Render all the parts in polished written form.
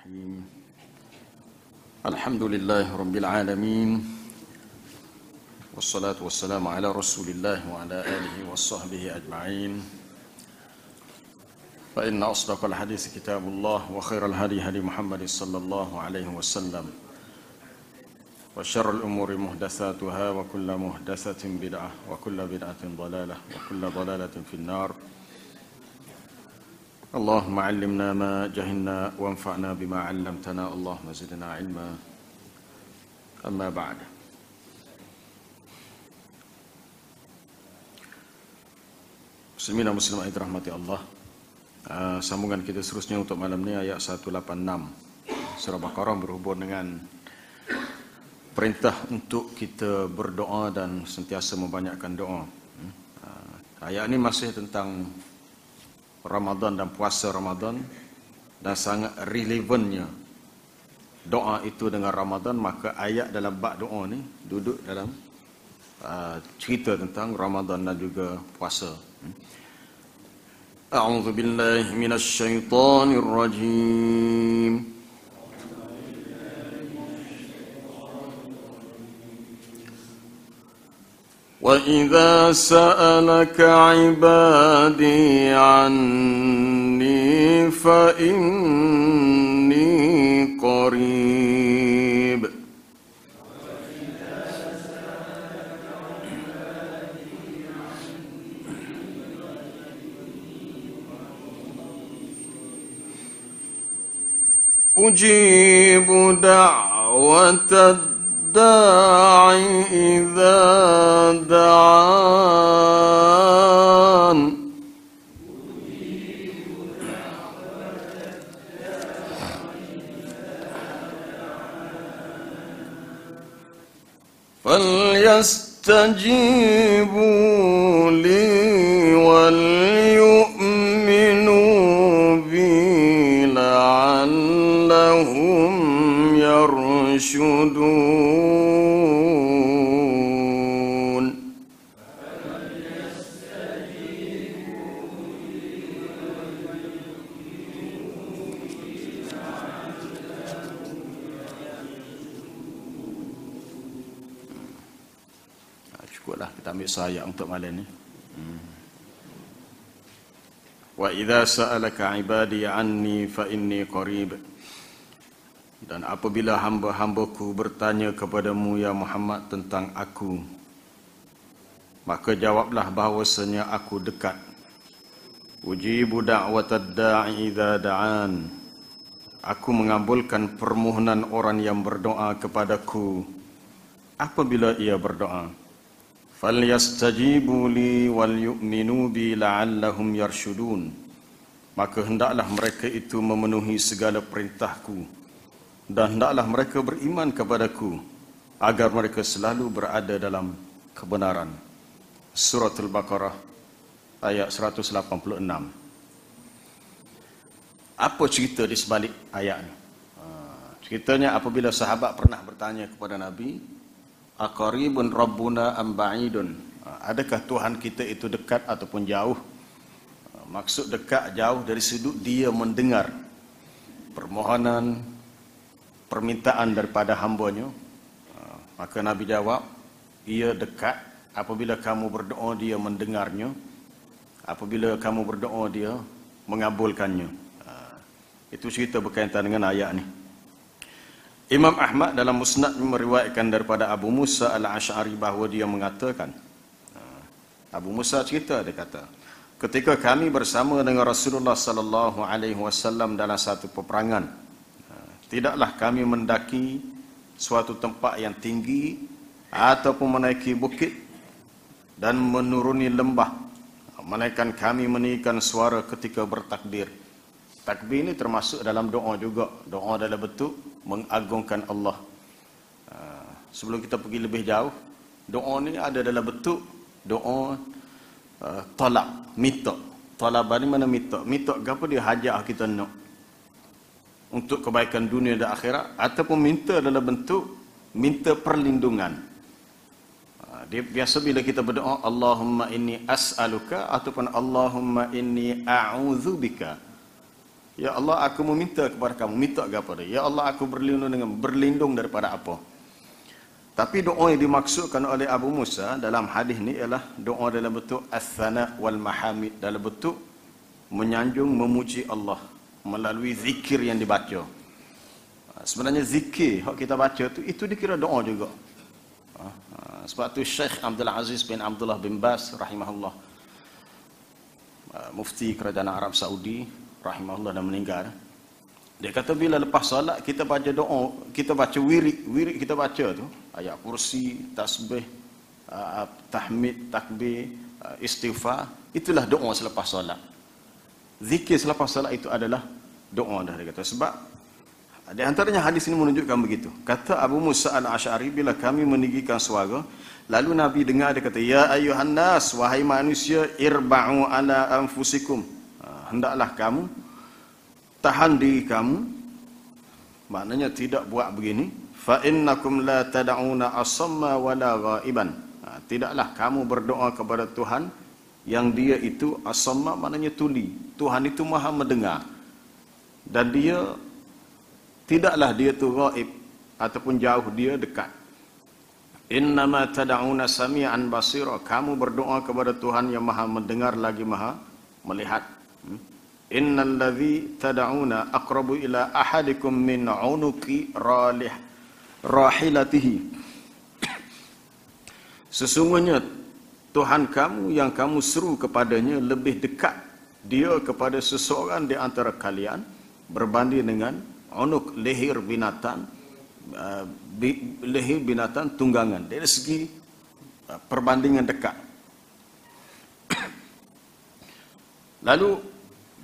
Bismillahirrahmanirrahim. Alhamdulillahi Rabbil Alamin. Wassalatu wassalamu ala Rasulillah wa ala alihi wa sahbihi ajma'in. Fa inna asdaqal hadis kitabullah wa khairal hadi hadi Muhammad sallallahu alaihi wasallam. Wa syarrul umuri muhdatsatuha wa kullu muhdatsatin bid'ah wa kullu bid'atin dhalalah wa kullu dhalalatin finnar. اللهم علمنا ما جهلنا وانفعنا بما علمتنا اللهم زدنا علما أما بعد. Muslimin dan muslimat yang dirahmati Allah, sambungan kita seterusnya untuk malam ini ayat 186 surah Baqarah berhubung dengan perintah untuk kita berdoa dan sentiasa membanyakkan doa. Ayat ini masih tentang Ramadan dan puasa Ramadan, dan sangat relevannya doa itu dengan Ramadan. Maka ayat dalam bab doa ni duduk dalam cerita tentang Ramadan dan juga puasa. A'udzu billahi minasy syaithanir rajim. وَإِذَا سَأَلَكَ عِبَادِي عَنِّي فَإِنِّي قَرِيبٌ أُجِيبُ دَعْوَةَ الداعي إذا دعان فليستجيبوا لي وليؤمنوا بي لعلهم يرشدون. Cukuplah kita ambil sayap untuk malam ni. Wa idza sa'alaka 'ibadi 'anni fa inni qarib. Dan apabila hamba-hambaku bertanya kepadamu ya Muhammad tentang aku, maka jawablah bahawasanya aku dekat. Ujibu da'watad da'i idza da'an. Aku mengabulkan permohonan orang yang berdoa kepadaku apabila ia berdoa. Falyastajibu li wal yu'minu bi la'allahum yarshudun. Maka hendaklah mereka itu memenuhi segala perintahku, dan hendaklah mereka beriman kepadaku agar mereka selalu berada dalam kebenaran. Suratul Baqarah ayat 186. Apa cerita di sebalik ayat ini? Ceritanya apabila sahabat pernah bertanya kepada Nabi, aqaribun rabbuna am ba'idun? Adakah Tuhan kita itu dekat ataupun jauh? Maksud dekat jauh dari sudut dia mendengar permohonan, permintaan daripada hambanya. Maka Nabi jawab, ia dekat. Apabila kamu berdoa dia mendengarnya, apabila kamu berdoa dia mengabulkannya. Itu cerita berkaitan dengan ayat ni. Imam Ahmad dalam Musnad meriwayatkan daripada Abu Musa al-Ash'ari bahawa dia mengatakan, Abu Musa cerita, dia kata, ketika kami bersama dengan Rasulullah sallallahu alaihi wasallam dalam satu peperangan, tidaklah kami mendaki suatu tempat yang tinggi ataupun menaiki bukit dan menuruni lembah, melainkan kami meninggikan suara ketika bertakbir. Takbir ini termasuk dalam doa juga. Doa dalam bentuk mengagungkan Allah. Sebelum kita pergi lebih jauh, doa ni ada dalam bentuk doa talab, minta. Talab ni mana minta? Minta apa dia hajat kita nak untuk kebaikan dunia dan akhirat, ataupun minta dalam bentuk minta perlindungan. Dia biasa bila kita berdoa Allahumma inni as'aluka ataupun Allahumma inni a'udzubika, Ya Allah, aku meminta kepada kamu. Minta kepada dia. Ya Allah, aku berlindung daripada apa. Tapi doa yang dimaksudkan oleh Abu Musa dalam hadis ni ialah doa dalam bentuk as-sana wal mahamid, dalam bentuk menyanjung memuji Allah melalui zikir yang dibaca. Sebenarnya zikir yang kita baca tu itu dikira doa juga. Sebab tu Syekh Abdul Aziz bin Abdullah bin Bas rahimahullah, mufti kerajaan Arab Saudi rahimahullah, dah meninggal. Dia kata bila lepas solat kita baca doa, kita baca wirid kita baca tu, ayat kursi, tasbih, tahmid, takbir, istighfar, itulah doa selepas solat. Zikir selepas solat itu adalah doa dah, dia kata. Sebab di antaranya hadis ini menunjukkan begitu. Kata Abu Musa al-Asy'ari, bila kami meninggikan suara, lalu Nabi dengar, dia kata, ya ayuhan nas, wahai manusia, irba'u ala anfusikum, hendaklah kamu tahan diri kamu, maknanya tidak buat begini. Fa innakum la tad'una asamma wala ghaiban, tidaklah kamu berdoa kepada Tuhan yang dia itu asamma, maknanya tuli. Tuhan itu maha mendengar, dan dia tidaklah dia tu ghaib ataupun jauh, dia dekat. Innama tad'una sami'an basira, kamu berdoa kepada Tuhan yang maha mendengar lagi maha melihat. Innal ladzi tad'una aqrabu ila ahadikum min 'unuqi rahilatihi, sesungguhnya Tuhan kamu yang kamu seru kepadanya lebih dekat dia kepada seseorang di antara kalian berbanding dengan unuq, leher binatang, leher binatang tunggangan, dari segi perbandingan dekat. Lalu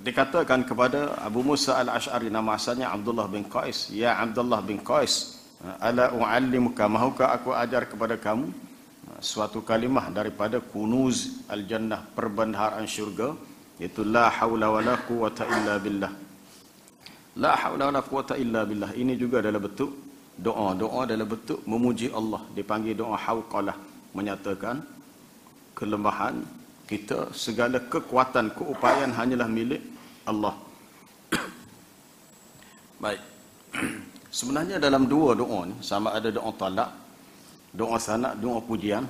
dikatakan kepada Abu Musa al-Asy'ari, nama asalnya Abdullah bin Qais, ya Abdullah bin Qais, ala u'allimuka, mahukah aku ajar kepada kamu suatu kalimah daripada kunuz al-jannah, perbendaharaan syurga, iaitu la haula wala quwata illa billah. La haula wala quwata illa billah ini juga adalah bentuk doa. Doa adalah bentuk memuji Allah, dipanggil doa hauqalah, menyatakan kelemahan kita, segala kekuatan, keupayaan hanyalah milik Allah. Baik. Sebenarnya dalam dua doa ni, sama ada doa talak, doa sanak, doa pujian,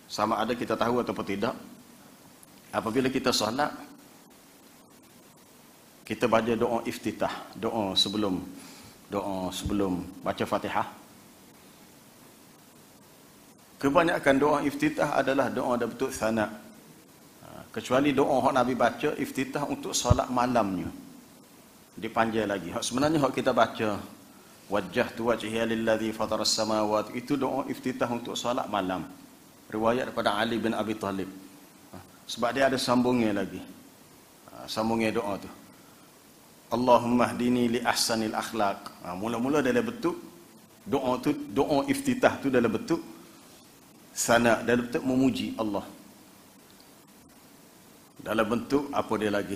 sama ada kita tahu ataupun tidak, apabila kita solat, kita baca doa iftitah, doa sebelum baca Fatihah. Kebanyakan doa iftitah adalah doa dalam bentuk sanak. Kecuali doa yang Nabi baca iftitah untuk solat malamnya, dipanjang lagi. Sebenarnya yang kita baca wajjahtu wajhiya lillazi fataras samawati, itu doa iftitah untuk solat malam, riwayat daripada Ali bin Abi Thalib. Sebab dia ada sambungnya lagi, sambungnya doa tu, Allahumma hdini li ahsanil akhlaq. Mula-mula dalam bentuk doa tu, doa iftitah tu dalam bentuk sana, dalam bentuk memuji Allah, dalam bentuk apa dia lagi,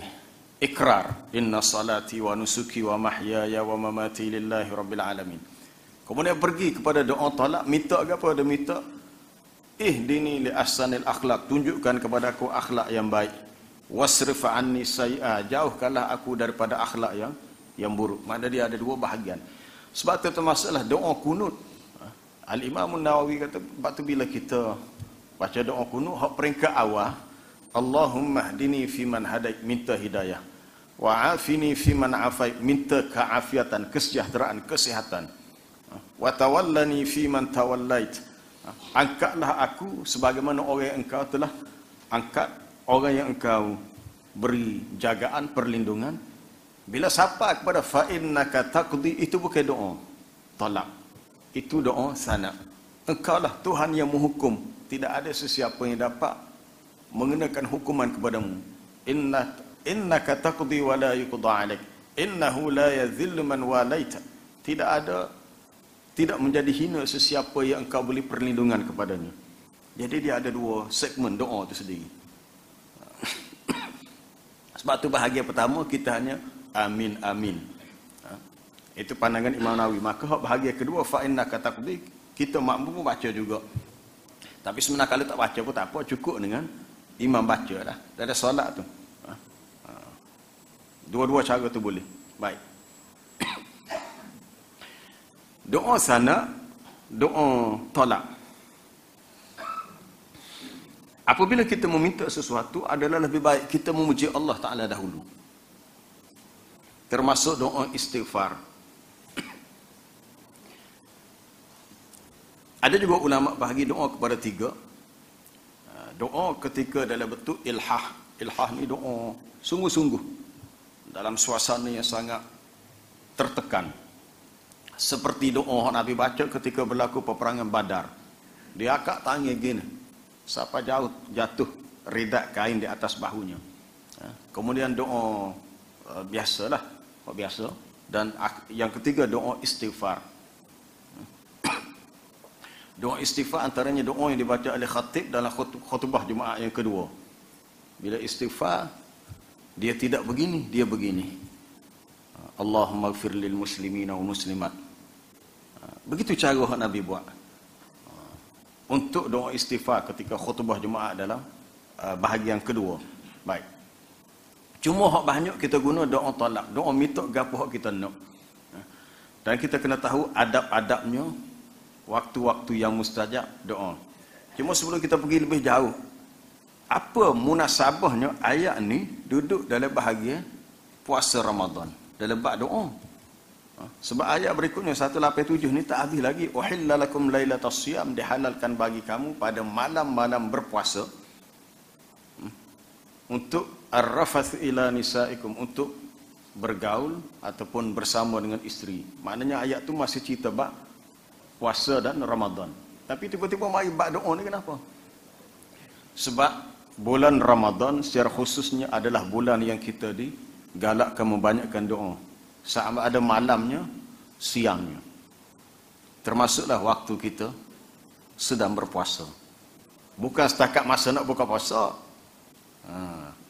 ikrar, inna salati wa nusuki wa mahyaya wa mamati lillahi rabbil alamin. Kemudian pergi kepada doa talak, minta apa? Dia minta ihdini li ahsanil akhlaq, tunjukkan kepada aku akhlak yang baik, wasrif anni sayyi'a, jauhkanlah aku daripada akhlak yang buruk. Maknanya dia ada dua bahagian. Sebab itu termasuklah doa kunut. Al-Imam Nawawi kata, sebab tu bila kita baca doa kunut, hak peringkat awal, Allahumma hdini fi man hadait, minta hidayah, wa afini fi man afait, minta keafiatan, kesejahteraan, kesihatan, wa tawallani fi man tawallait, angkatlah aku sebagaimana orang yang engkau telah angkat orang yang engkau beri jagaan, perlindungan. Bila sampai kepada fa innaka taqdi, itu bukan doa talak, itu doa sana. Engkaulah Tuhan yang menghukum, tidak ada sesiapa yang dapat mengenakan hukuman kepadamu. Innaka taqdi wa la yuqda alaik, innahu la yadhillu man walaita, tidak menjadi hina sesiapa yang engkau beri perlindungan kepadanya. Jadi dia ada dua segmen doa itu sendiri. Sebab tu bahagian pertama kita hanya amin amin, itu pandangan Imam Nawawi. Maka bahagian kedua fa innaka taqdi, kita makmum pun baca juga. Tapi sebenarnya kalau tak baca pun tak apa, cukup dengan imam baca lah. Ada solat tu. Dua-dua cara tu boleh. Baik. Doa sana, doa tolak. Apabila kita meminta sesuatu, adalah lebih baik kita memuji Allah Ta'ala dahulu. Termasuk doa istighfar. Ada juga ulama bahagi doa kepada tiga. Doa ketika dalam bentuk ilhah. Ilhah ni doa sungguh-sungguh. Dalam suasana yang sangat tertekan. Seperti doa Nabi baca ketika berlaku peperangan Badar. Dia akak tangan gini. Sampai jatuh redak kain di atas bahunya. Kemudian doa biasalah. Biasa. Dan yang ketiga doa istighfar. Doa istighfar antaranya doa yang dibaca oleh khatib dalam khutbah Jumaat yang kedua. Bila istighfar, dia tidak begini, dia begini. Allahumma ighfir lil muslimina wa muslimat. Begitu cara Nabi buat. Untuk doa istighfar ketika khutbah Jumaat dalam bahagian kedua. Baik. Cuma hak banyak kita guna doa tolak, doa minta gapo hak kita nak. Dan kita kena tahu adab-adabnya, waktu-waktu yang mustajab doa. Cuma sebelum kita pergi lebih jauh, apa munasabahnya ayat ni duduk dalam bahagian puasa Ramadan, dalam bab doa? Sebab ayat berikutnya 187 ni tak habis lagi. Uhilla lakum lailatas siyam, dihalalkan bagi kamu pada malam-malam berpuasa untuk ar-rafath ila nisaikum, untuk bergaul ataupun bersama dengan isteri. Maknanya ayat tu masih cerita bab puasa dan Ramadan. Tapi tiba-tiba mari bab doa ni kenapa? Sebab bulan Ramadan secara khususnya adalah bulan yang kita digalakkan membanyakkan doa. Sama ada malamnya, siangnya. Termasuklah waktu kita sedang berpuasa. Bukan setakat masa nak buka puasa.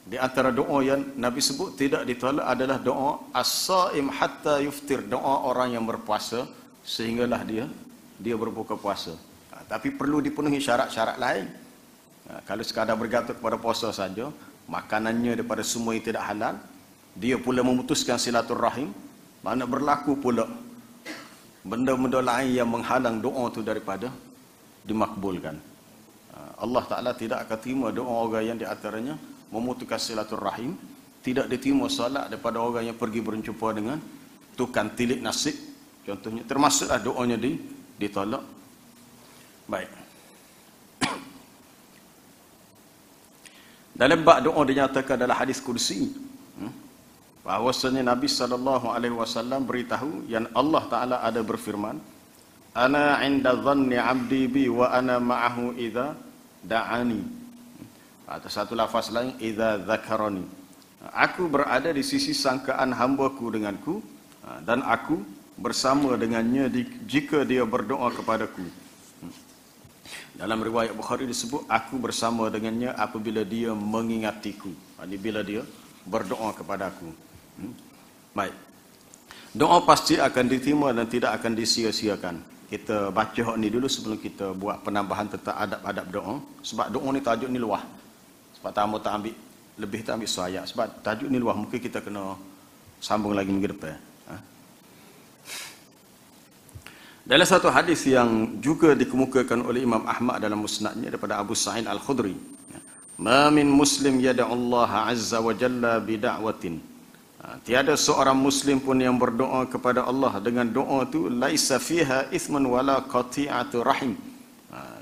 Di antara doa yang Nabi sebut tidak ditolak adalah doa as-saim hatta yuftir, doa orang yang berpuasa sehinggalah dia berbuka puasa. Tapi perlu dipenuhi syarat-syarat lain. Kalau sekadar bergantung kepada puasa saja, makanannya daripada semua yang tidak halal, dia pula memutuskan silaturrahim, mana berlaku pula benda-benda lain yang menghalang doa tu daripada dimakbulkan. Allah Ta'ala tidak akan terima doa orang yang di antaranya memutuskan silaturrahim, tidak diterima solat daripada orang yang pergi berjumpa dengan tukang tilik nasib, contohnya, termasuklah doanya ditolak. Baik. Dalam bab doa dinyatakan dalam hadis kursi bahawasanya Nabi SAW beritahu yang Allah Ta'ala ada berfirman, ana inda dhanni abdi bi wa ana ma'ahu idza da'ani. Atau satu lafaz lain, idza dzakarani. Aku berada di sisi sangkaan hamba-Ku denganku, dan aku bersama dengannya jika dia berdoa kepadaku. Dalam riwayat Bukhari disebut, aku bersama dengannya apabila dia mengingatiku. Ini bila dia berdoa kepadaku. Baik. Doa pasti akan diterima dan tidak akan disia-siakan. Kita baca ni dulu sebelum kita buat penambahan tentang adab-adab doa. Sebab doa ni tajuk ni luah. Sebab tamu tak ambil, lebih tak ambil ayat. Sebab tajuk ni luah, mungkin kita kena sambung lagi minggu depan. Dalam satu hadis yang juga dikemukakan oleh Imam Ahmad dalam musnadnya daripada Abu Sa'id Al-Khudri, ma min muslim yada'ullaha azza wa jalla bida'watin, tiada seorang muslim pun yang berdoa kepada Allah dengan doa tu laisa fiha ithman wala qati'atu rahim,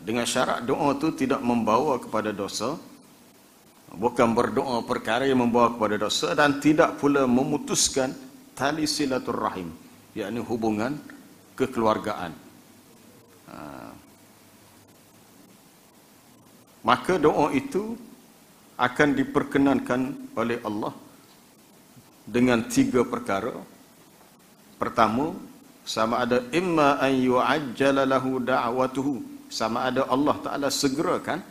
dengan syarat doa tu tidak membawa kepada dosa, bukan berdoa perkara yang membawa kepada dosa, dan tidak pula memutuskan tali silaturrahim, yakni hubungan kekeluargaan. Maka doa itu akan diperkenankan oleh Allah dengan 3 perkara. Pertama, sama ada imma an yu'ajjala lahu da'watuhu, sama ada Allah Ta'ala segerakan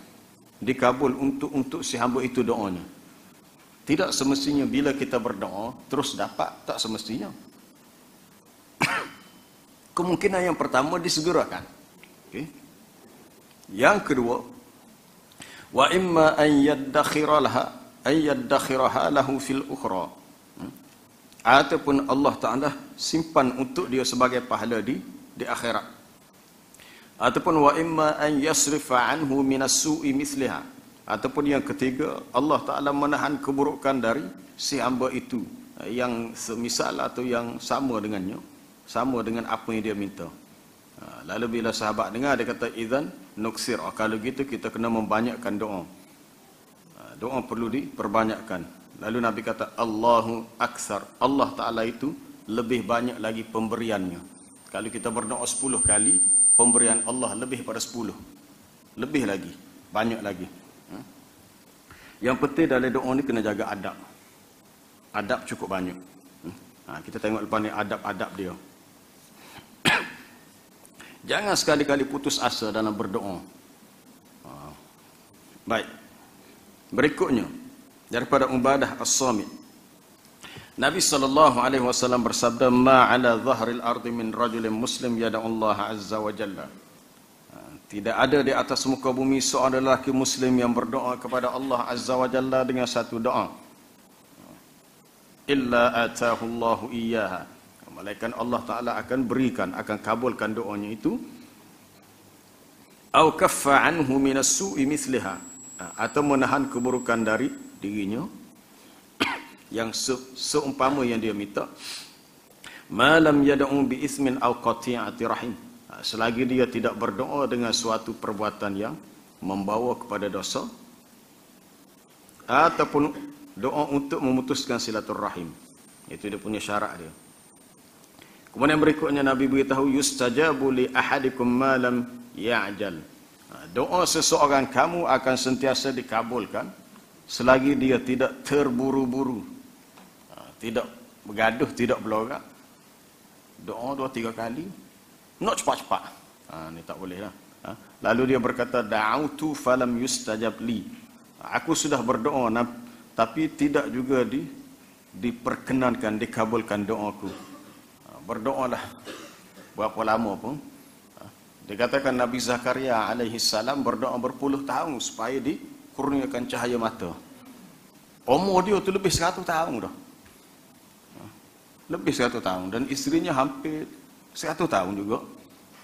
dikabul untuk si hamba itu doanya. Tidak semestinya bila kita berdoa terus dapat, tak semestinya. Kemungkinan yang pertama disegerakan. Okay. Yang kedua, wa imma an yaddakhiraha lahu fil ukhra. ataupun Allah Ta'ala simpan untuk dia sebagai pahala di akhirat. Ataupun wa imma an yasrifa anhu minas su'i misliha, ataupun yang ketiga Allah Ta'ala menahan keburukan dari si hamba itu yang semisal atau yang sama dengannya, sama dengan apa yang dia minta. Lalu bila sahabat dengar, dia kata idzan nuksir, kalau gitu kita kena membanyakkan doa. Doa perlu diperbanyakkan. Lalu Nabi kata Allahu aksar, Allah Ta'ala itu lebih banyak lagi pemberiannya. Kalau kita berdoa 10 kali, pemberian Allah lebih pada 10, lebih lagi, banyak lagi. Yang penting dalam doa ni kena jaga adab. Adab cukup banyak. Kita tengok lepas ni adab-adab dia. Jangan sekali-kali putus asa dalam berdoa. Baik. Berikutnya daripada Ubadah As-Samit, Nabi SAW bersabda, ma ala zahril ardi min rajulin muslim yada'u Allah azza wa jalla. Tidak ada di atas muka bumi seorang lelaki muslim yang berdoa kepada Allah azza wa jalla dengan satu doa, illa atahu Allahu iyyaha, malaikat Allah Ta'ala akan berikan, akan kabulkan doanya itu, au kaffa anhu minas su'i misliha, atau menahan keburukan dari dirinya yang seumpama yang dia minta, malam yad'u bi ismin au qati'ati rahim, selagi dia tidak berdoa dengan suatu perbuatan yang membawa kepada dosa, ataupun doa untuk memutuskan silaturrahim. Itu dia punya syarat dia. Kemudian berikutnya Nabi beritahu, yustajabu li ahadikum ma lam ya'jal, doa seseorang kamu akan sentiasa dikabulkan selagi dia tidak terburu-buru, tidak bergaduh, tidak belorak. Doa 2-3 kali, nak cepat-cepat, ni tak boleh lah. Lalu dia berkata, da'autu falam yustajab li, aku sudah berdoa tapi tidak juga diperkenankan, dikabulkan doaku. Berdoalah berapa lama pun. Dikatakan Nabi Zakaria alaihi salam berdoa berpuluh tahun supaya dikurniakan cahaya mata. Umur dia tu lebih 100 tahun dah. Lebih 100 tahun. Dan isterinya hampir 100 tahun juga.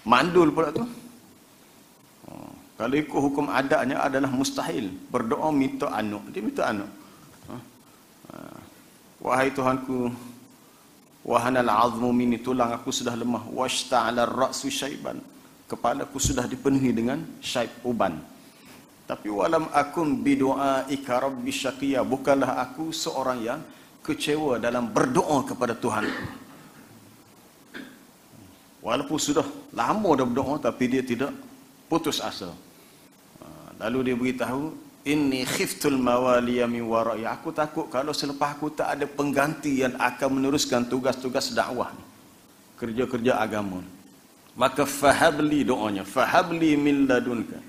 Mandul pula tu. Kalau ikut hukum adatnya adalah mustahil berdoa minta anak. Dia minta anak. Wahai Tuhanku, wahanal azmu minni, tulang aku sudah lemah, washta'ala ar-ra'su syaiban, kepalaku sudah dipenuhi dengan syaib, uban. Tapi walam akum bidu'aika rabbi syaqiya, bukanlah aku seorang yang kecewa dalam berdoa kepada Tuhan. Walaupun sudah lama dah berdoa, tapi dia tidak putus asa. Lalu dia beritahu, inni khiftul mawaliya min wara'i, aku takut kalau selepas aku tak ada pengganti yang akan meneruskan tugas-tugas dakwah ni, kerja-kerja agama. Maka fahabli, doanya fahabli min ladunka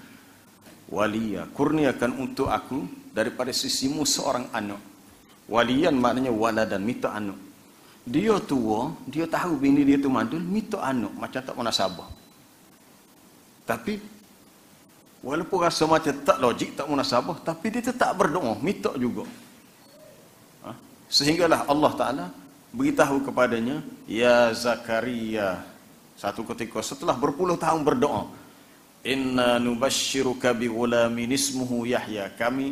waliya, kurniakan untuk aku daripada sisimu seorang anak. Waliyan maknanya waladan, minta anak. Dia tua, dia tahu bini dia tu mandul, minta anak, macam tak munasabah. Tapi walaupun rasa macam tak logik, tak munasabah, tapi dia tetap berdoa, minta juga. Sehinggalah Allah Ta'ala beritahu kepadanya, ya Zakaria, satu ketika setelah berpuluh tahun berdoa, inna nubashiruka bi ghulamin ismuhu Yahya, kami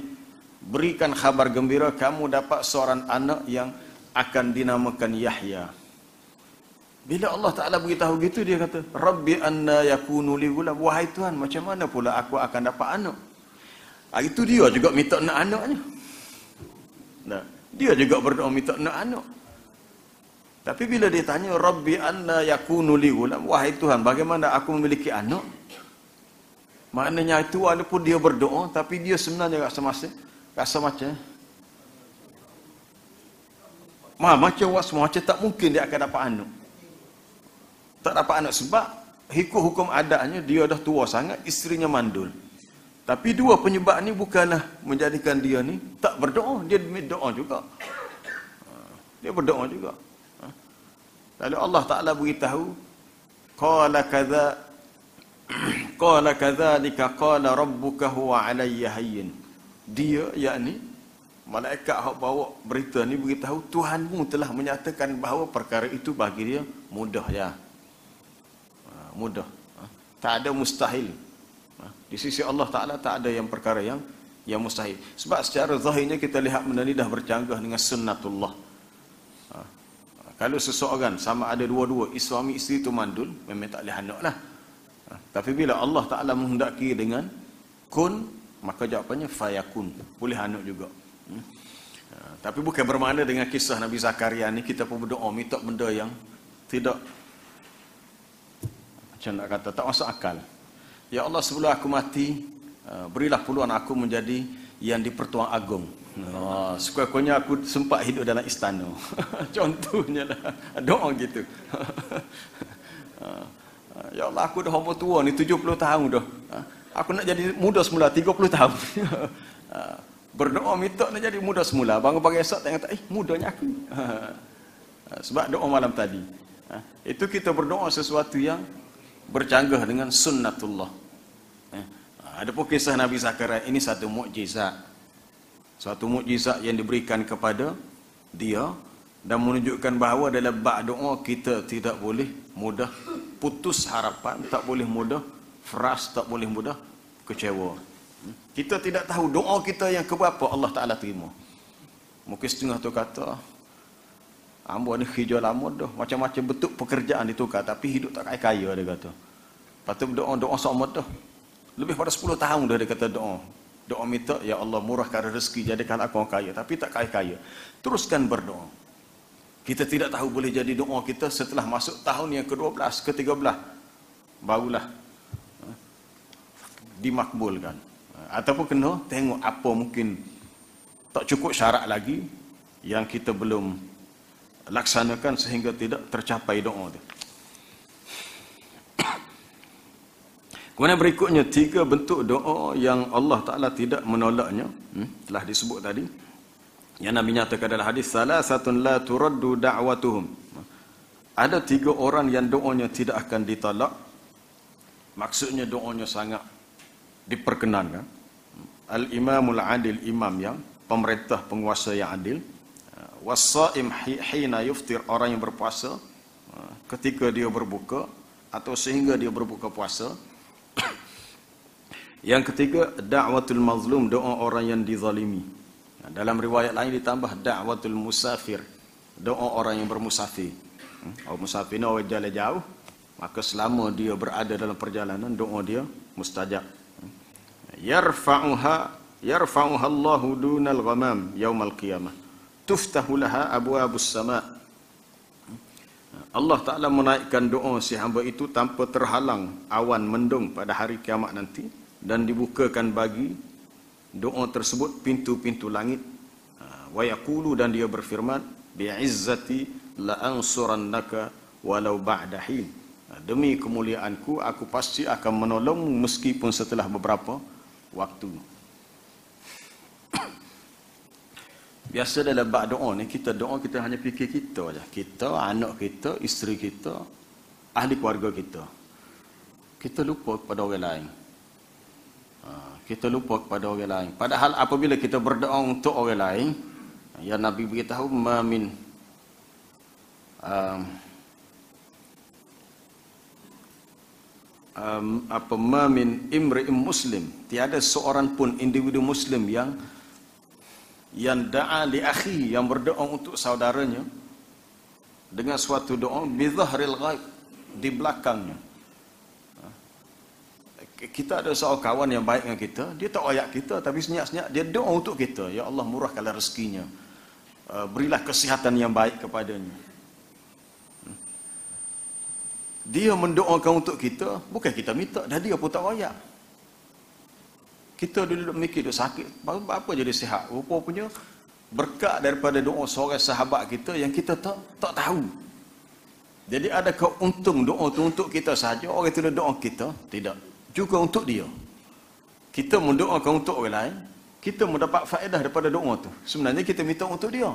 berikan khabar gembira, kamu dapat seorang anak yang akan dinamakan Yahya. Bila Allah Ta'ala beritahu gitu, dia kata, Rabbi anna yakunu li ghulam, wahai Tuhan, macam mana pula aku akan dapat anak? Itu dia juga minta nak anaknya. Nah, dia juga berdoa minta nak anak. Tapi bila dia tanya, Rabbi anna yakunu li ghulam, wahai Tuhan, bagaimana aku memiliki anak? Maknanya itu walaupun dia berdoa, tapi dia sebenarnya rasa macam macam tak mungkin dia akan dapat anak. Tak dapat anak sebab ikut hukum adatnya dia dah tua sangat, isterinya mandul. Tapi dua penyebab ni bukanlah menjadikan dia ni tak berdoa, dia berdoa juga. Dia berdoa juga. Lalu Allah Ta'ala beritahu, qala kadzalika qala rabbuka huwa alayya hayyin. Dia yakni malaikat hak bawa berita ni beritahu Tuhanmu telah menyatakan bahawa perkara itu bagi dia mudah ya. Mudah. Tak ada mustahil. Di sisi Allah Ta'ala tak ada yang perkara yang mustahil. Sebab secara zahirnya kita lihat benda ni dah bercanggah dengan sunnatullah. Kalau seseorang sama ada dua-dua, suami isteri tu mandul, memang tak boleh anak lah. Tapi bila Allah Ta'ala menghendaki dengan kun, maka jawapannya fayakun. Boleh anak juga. Tapi bukan bermakna dengan kisah Nabi Zakaria ni kita pun berdoa minta benda yang tidak, macam nak kata, tak masuk akal. Ya Allah, sebelum aku mati, berilah peluang aku menjadi yang di-Pertuan Agong. Sekurang-kurangnya aku sempat hidup dalam istana. Contohnya lah. Doa gitu. Ya Allah, aku dah umur tua ni 70 tahun dah. Aku nak jadi muda semula 30 tahun. Berdoa minta nak jadi muda semula. Bangun-bangun esok tengok mudanya aku. Sebab doa malam tadi. Itu kita berdoa sesuatu yang bercanggah dengan sunnatullah. Adapun kisah Nabi Zakaria ini satu mukjizat. Suatu mukjizat yang diberikan kepada dia dan menunjukkan bahawa dalam bab doa kita tidak boleh mudah putus harapan, tak boleh mudah frust, tak boleh mudah kecewa. Kita tidak tahu doa kita yang keberapa Allah Ta'ala terima. Mungkin setengah tu kata, ambo ni hijau lama dah, macam-macam bentuk pekerjaan ditukar, tapi hidup tak kaya-kaya, dia kata. Lepas tu doa sama dah. Lebih pada 10 tahun dah dia kata doa. Doa minta, ya Allah murahkan rezeki, jadikan aku orang kaya. Tapi tak kaya-kaya. Teruskan berdoa. Kita tidak tahu boleh jadi doa kita setelah masuk tahun yang ke-12, ke-13. Barulah dimakbulkan. Ataupun kena tengok apa mungkin tak cukup syarat lagi yang kita belum laksanakan sehingga tidak tercapai doa itu. Kemudian berikutnya 3 bentuk doa yang Allah Ta'ala tidak menolaknya. Telah disebut tadi. Yang Nabi nyatakan dalam hadis, salasatun la turaddu da'watuhum. Ada 3 orang yang doanya tidak akan ditolak. Maksudnya doanya sangat diperkenankan. Al-imamul adil, imam yang pemerintah, penguasa yang adil. Was-saim hina yuftir, orang yang berpuasa ketika dia berbuka atau sehingga dia berbuka puasa. Yang ketiga, da'watul mazlum, doa orang yang dizalimi. Dalam riwayat lain ditambah da'watul musafir, doa orang yang bermusafir. Orang musafir ni orang jalan jauh, maka selama dia berada dalam perjalanan, doa dia mustajab. Yarfa'uha Allahu dunal ghamam yaumal qiyamah. Tuftahu laha abwabus sama'. Allah Ta'ala menaikkan doa si hamba itu tanpa terhalang awan mendung pada hari kiamat nanti, dan dibukakan bagi doa tersebut pintu-pintu langit. Wa yaqulu, dan dia berfirman, bi'izzati la ansurannaka walau ba'da hin. Demi kemuliaanku aku pasti akan menolongmu meskipun setelah beberapa waktu. Biasa dalam bab doa ni, kita doa kita hanya fikir kita aja. Kita, anak kita, isteri kita, ahli keluarga kita. Kita lupa kepada orang lain. Kita lupa kepada orang lain. Padahal apabila kita berdoa untuk orang lain, yang Nabi beritahu, ma min imri'im muslim, tiada seorang pun individu muslim yang da'a li akhi, yang berdoa untuk saudaranya dengan suatu doa bi zahril ghaib, di belakangnya. Kita ada seorang kawan yang baik dengan kita, dia tak ayat kita, tapi senyap-senyap dia doa untuk kita, ya Allah murahkanlah rezekinya, berilah kesihatan yang baik kepadanya. Dia mendoakan untuk kita, bukan kita minta, dah dia pun tak ayat. Kita dulu mikir dia sakit, apa jadi sihat. Rupanya berkat daripada doa seorang sahabat kita yang kita tak tahu. Jadi adakah untung doa itu untuk kita sahaja, orang itu doa kita? Tidak. Juga untuk dia. Kita mendoakan untuk orang lain, kita mendapat faedah daripada doa itu. Sebenarnya kita minta untuk dia.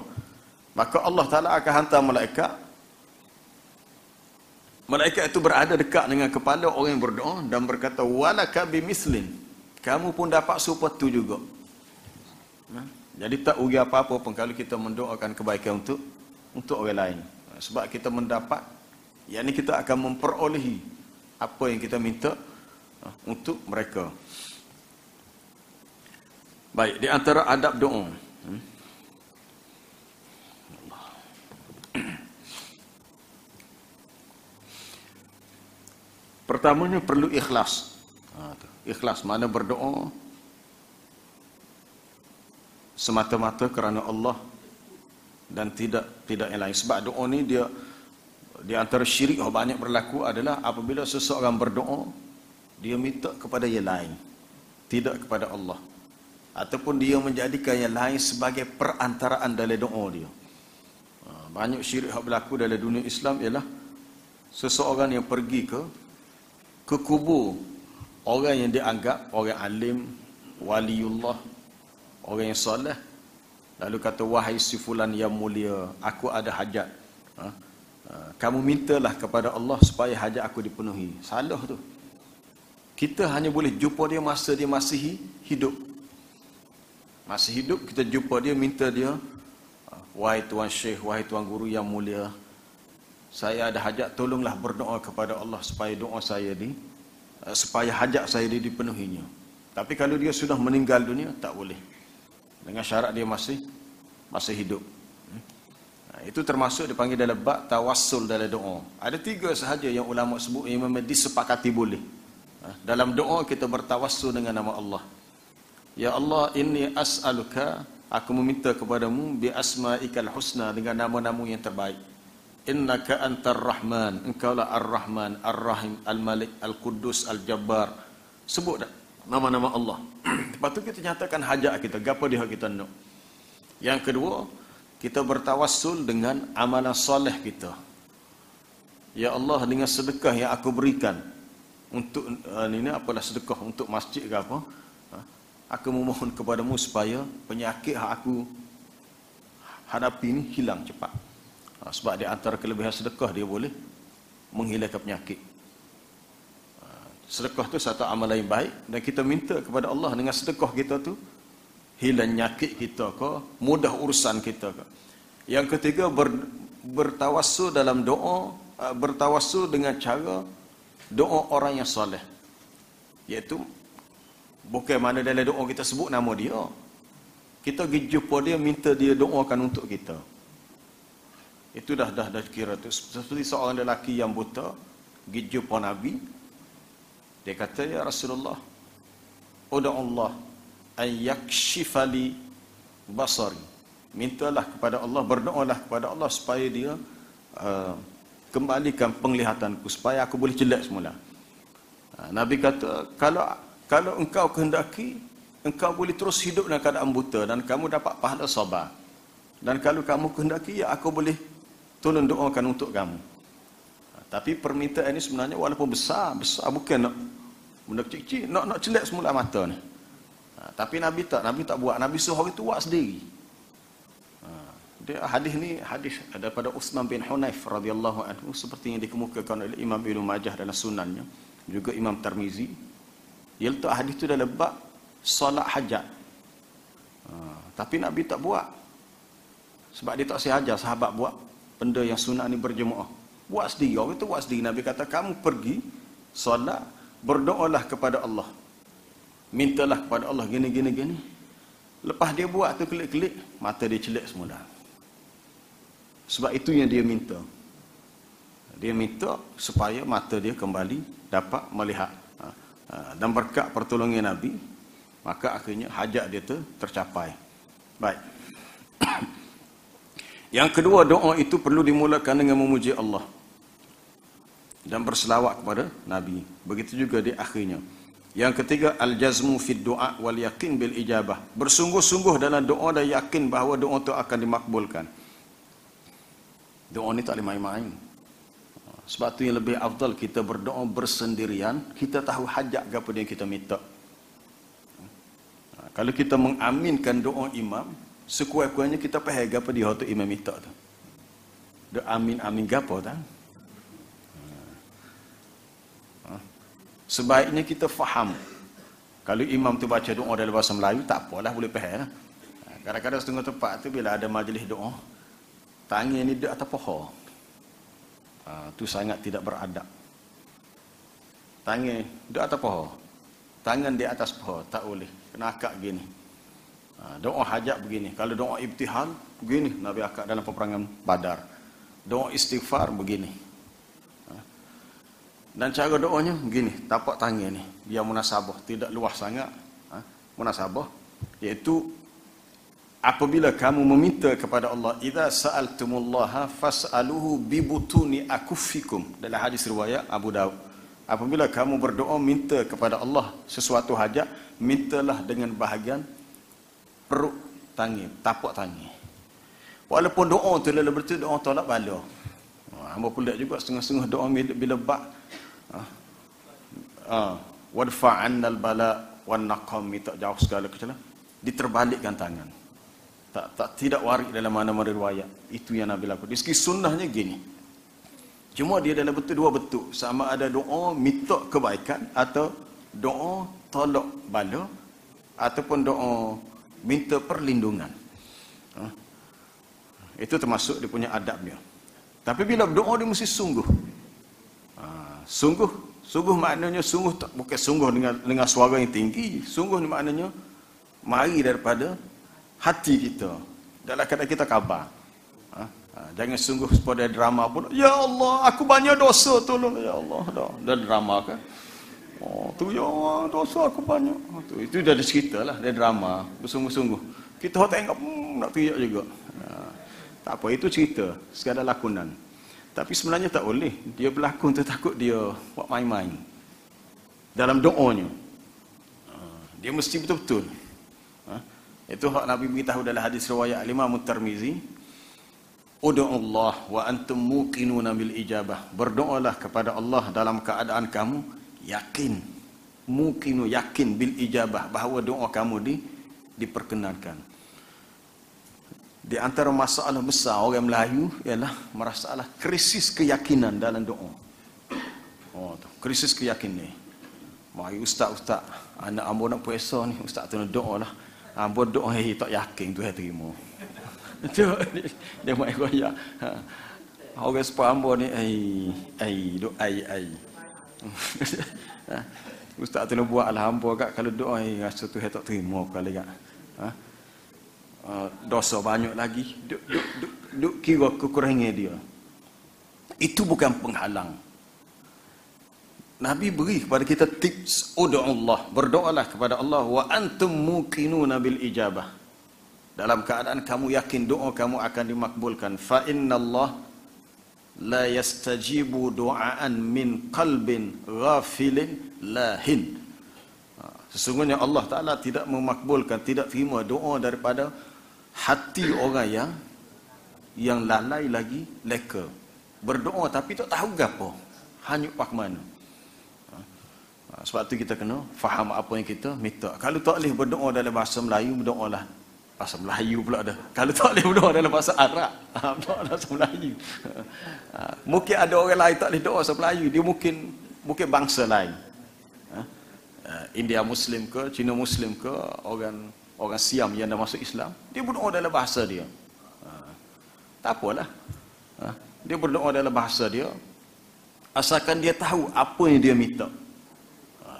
Maka Allah Ta'ala akan hantar malaikat. Malaikat itu berada dekat dengan kepala orang yang berdoa dan berkata, walaka bimislin, kamu pun dapat seperti itu juga. Jadi tak rugi apa-apa pun kalau kita mendoakan kebaikan untuk orang lain. Sebab kita mendapat, yang ni kita akan memperolehi apa yang kita minta untuk mereka. Baik, di antara adab doa. Pertamanya perlu ikhlas. Ikhlas, mana berdoa semata-mata kerana Allah dan tidak yang lain. Sebab doa ni dia di antara syirik yang banyak berlaku adalah apabila seseorang berdoa dia minta kepada yang lain, tidak kepada Allah, ataupun dia menjadikan yang lain sebagai perantaraan dalam doa dia. Banyak syirik yang berlaku dalam dunia Islam ialah seseorang yang pergi ke kubur orang yang dianggap orang alim, waliullah, orang yang soleh, lalu kata, wahai si fulan yang mulia, aku ada hajat, kamu mintalah kepada Allah supaya hajat aku dipenuhi. Salah tu. Kita hanya boleh jumpa dia masa dia masih hidup. Masih hidup kita jumpa dia, minta dia, wahai tuan syekh, wahai tuan guru yang mulia, saya ada hajat, tolonglah berdoa kepada Allah supaya doa saya supaya hajat saya dipenuhinya. Tapi kalau dia sudah meninggal dunia, tak boleh. Dengan syarat dia masih hidup. Itu termasuk dipanggil dalam bab tawassul dalam doa. Ada 3 sahaja yang ulama sebut yang memang disepakati boleh. Dalam doa kita bertawassul dengan nama Allah. Ya Allah, inni as'aluka, aku meminta kepadamu bi asma'ikal husna, dengan nama-namu yang terbaik. Innaka antar rahman, engkaulah ar-rahman, ar-rahim, al-malik, al-quddus, al-jabbar. Sebut dah nama-nama Allah. Lepas tu kita nyatakan hajat kita, gapo dia kita nak. Yang kedua, kita bertawassul dengan amalan soleh kita. Ya Allah, dengan sedekah yang aku berikan untuk ini apalah sedekah untuk masjid ke apa, aku memohon kepadamu supaya penyakit yang aku hadapi ini hilang cepat. Sebab di antara kelebihan sedekah, dia boleh menghilangkan penyakit. Sedekah tu satu amalan yang baik, dan kita minta kepada Allah dengan sedekah kita tu hilang penyakit kita ke, mudah urusan kita ke. Yang ketiga, bertawassul dalam doa, bertawassul dengan cara doa orang yang soleh. Iaitu bukan mana dalam doa kita sebut nama dia, kita pergi jumpa dia, minta dia doakan untuk kita. Itu dah kira tu. Seperti seorang lelaki yang buta pergi jumpa Nabi, dia kata, ya Rasulullah, uda Allah an yakshifali basari, mintalah kepada Allah, berdoalah kepada Allah supaya dia kembalikan penglihatanku, supaya aku boleh jelek semula. Nabi kata, kalau engkau kehendaki, engkau boleh terus hidup dalam keadaan buta dan kamu dapat pahala sabar. Dan kalau kamu kehendaki, ya aku boleh tolong doakan untuk kamu. Tapi permintaan ini sebenarnya walaupun besar bukan nak benda kecil-kecil, nak celak semula mata ni. Tapi Nabi tak buat. Nabi suruh itu buat sendiri. Dia hadis ni hadis daripada Utsman bin Hunayf radhiyallahu anhu, seperti yang dikemukakan oleh Imam Ibnu Majah dalam sunannya, juga Imam Tirmizi. Dia letak hadis tu dalam bab solat hajat. Tapi Nabi tak buat. Sebab dia tak sehajar sahabat buat benda yang sunat ni berjemaah. Buat sendiri. Orang itu buat sendiri. Nabi kata, kamu pergi solat, berdoalah kepada Allah, mintalah kepada Allah gini. Lepas dia buat tu kelik-kelik, mata dia celik semula. Sebab itu yang dia minta. Dia minta supaya mata dia kembali dapat melihat. Dan berkat pertolongan Nabi, maka akhirnya hajat dia tu tercapai. Baik. Yang kedua, doa itu perlu dimulakan dengan memuji Allah dan berselawat kepada Nabi. Begitu juga di akhirnya. Yang ketiga, al-jazmu fid du'a wal yakin bil ijabah. Bersungguh-sungguh dalam doa dan yakin bahawa doa itu akan dimakbulkan. Doa ni tak boleh main-main. Sebab tu yang lebih afdal kita berdoa bersendirian, kita tahu hajat apa yang kita minta. Kalau kita mengaminkan doa imam, sekuat-kuatnya kita faham apa dia tu imam minta tu. Dia amin gapo tak? Sebaiknya kita faham. Kalau imam tu baca doa dalam bahasa Melayu, tak apalah, boleh faham. Kadang-kadang setengah tempat tu bila ada majlis doa, tangan ni di atas pohon. Tu sangat tidak beradab. Tangan di atas pohon. Tangan di atas pohon, tak boleh. Kena akak gini. Doa hajat begini. Kalau doa ibtihal, begini. Nabi akak dalam peperangan Badar. Doa istighfar, begini. Dan cara doanya, begini. Tapak tangan ni. Biar munasabah. Tidak luas sangat. Munasabah. Iaitu, apabila kamu meminta kepada Allah, idza sa'altumullaha fas'aluhu bibutuni akufikum. Dalam hadis riwayat Abu Daud. Apabila kamu berdoa minta kepada Allah sesuatu hajat, mintalah dengan bahagian perut tangan, tapak tangan. Walaupun doa tu adalah betul doa tolak bala. Hamba pula juga setengah-setengah doa bila bak wadfa' 'annal bala wan naqam, minta jauh segala kecelakaan. Diterbalikkan tangan. Tidak waris dalam mana-mana riwayat. Itu yang Nabi lakukan. Di segi sunnahnya gini. Cuma dia dalam dua bentuk. Sama ada doa minta kebaikan atau doa tolak bala ataupun doa minta perlindungan. Itu termasuk dia punya adabnya. Tapi bila doa dia mesti sungguh. Sungguh maknanya sungguh tak bukan sungguh dengan suara yang tinggi. Sungguh maknanya mari daripada hati kita. Dalam keadaan kita khabar. Jangan sungguh pada drama pun. Ya Allah, aku banyak dosa, tolong ya Allah. Dah drama kan? Tu ya Allah, dosa aku banyak. Itu dah cerita lah, dia drama bersungguh-sungguh. Kita tengok nak teriak juga. Tak apa, itu cerita, sekadar lakonan. Tapi sebenarnya tak boleh. Dia berlakon tu takut dia buat main-main dalam doanya. Dia mesti betul-betul. Itu hak Nabi beritahu dalam hadis riwayat Imam Tirmizi, ud'ullah wa antum muqinuna bil ijabah. Berdoalah kepada Allah dalam keadaan kamu yakin. Muqinu, yakin bil ijabah, bahawa doa kamu diperkenankan. Di antara masalah besar orang Melayu ialah masalah krisis keyakinan dalam doa. Krisis keyakinan ni. Mari ustaz, anak ambo nak puasa ni, ustaz tu nak doa lah. Ambo doa tak yakin tu terima. Dia mai goyak. Orang sepambo ni Ustaz tu nak buat lah hamba kat kalau doa rasa tu tak terima kali kat. Dosa banyak lagi. Duk kira kekurangan dia. Itu bukan penghalang. Nabi beri kepada kita tips, ud'ullah, berdoalah kepada Allah wa antum muqinuna bil ijabah. Dalam keadaan kamu yakin doa kamu akan dimakbulkan. Fa innallah la yastajibu du'aan min qalbin ghafilin lahin. Sesungguhnya Allah Ta'ala tidak memakbulkan, tidak terima doa daripada hati orang yang lalai lagi leka. Berdoa tapi tak tahu gapo, hanyut pak mana. Sebab tu kita kena faham apa yang kita minta. Kalau tak boleh berdoa dalam bahasa Melayu, berdoalah bahasa Melayu pula dah. Kalau tak boleh berdoa dalam bahasa Arab, berdoa bahasa Melayu. Mungkin ada orang lain tak boleh doa bahasa Melayu, dia mungkin bangsa lain. India Muslim ke, Cina Muslim ke, orang Siam yang dah masuk Islam, dia berdoa dalam bahasa dia. Tak apalah. Dia berdoa dalam bahasa dia, asalkan dia tahu apa yang dia minta.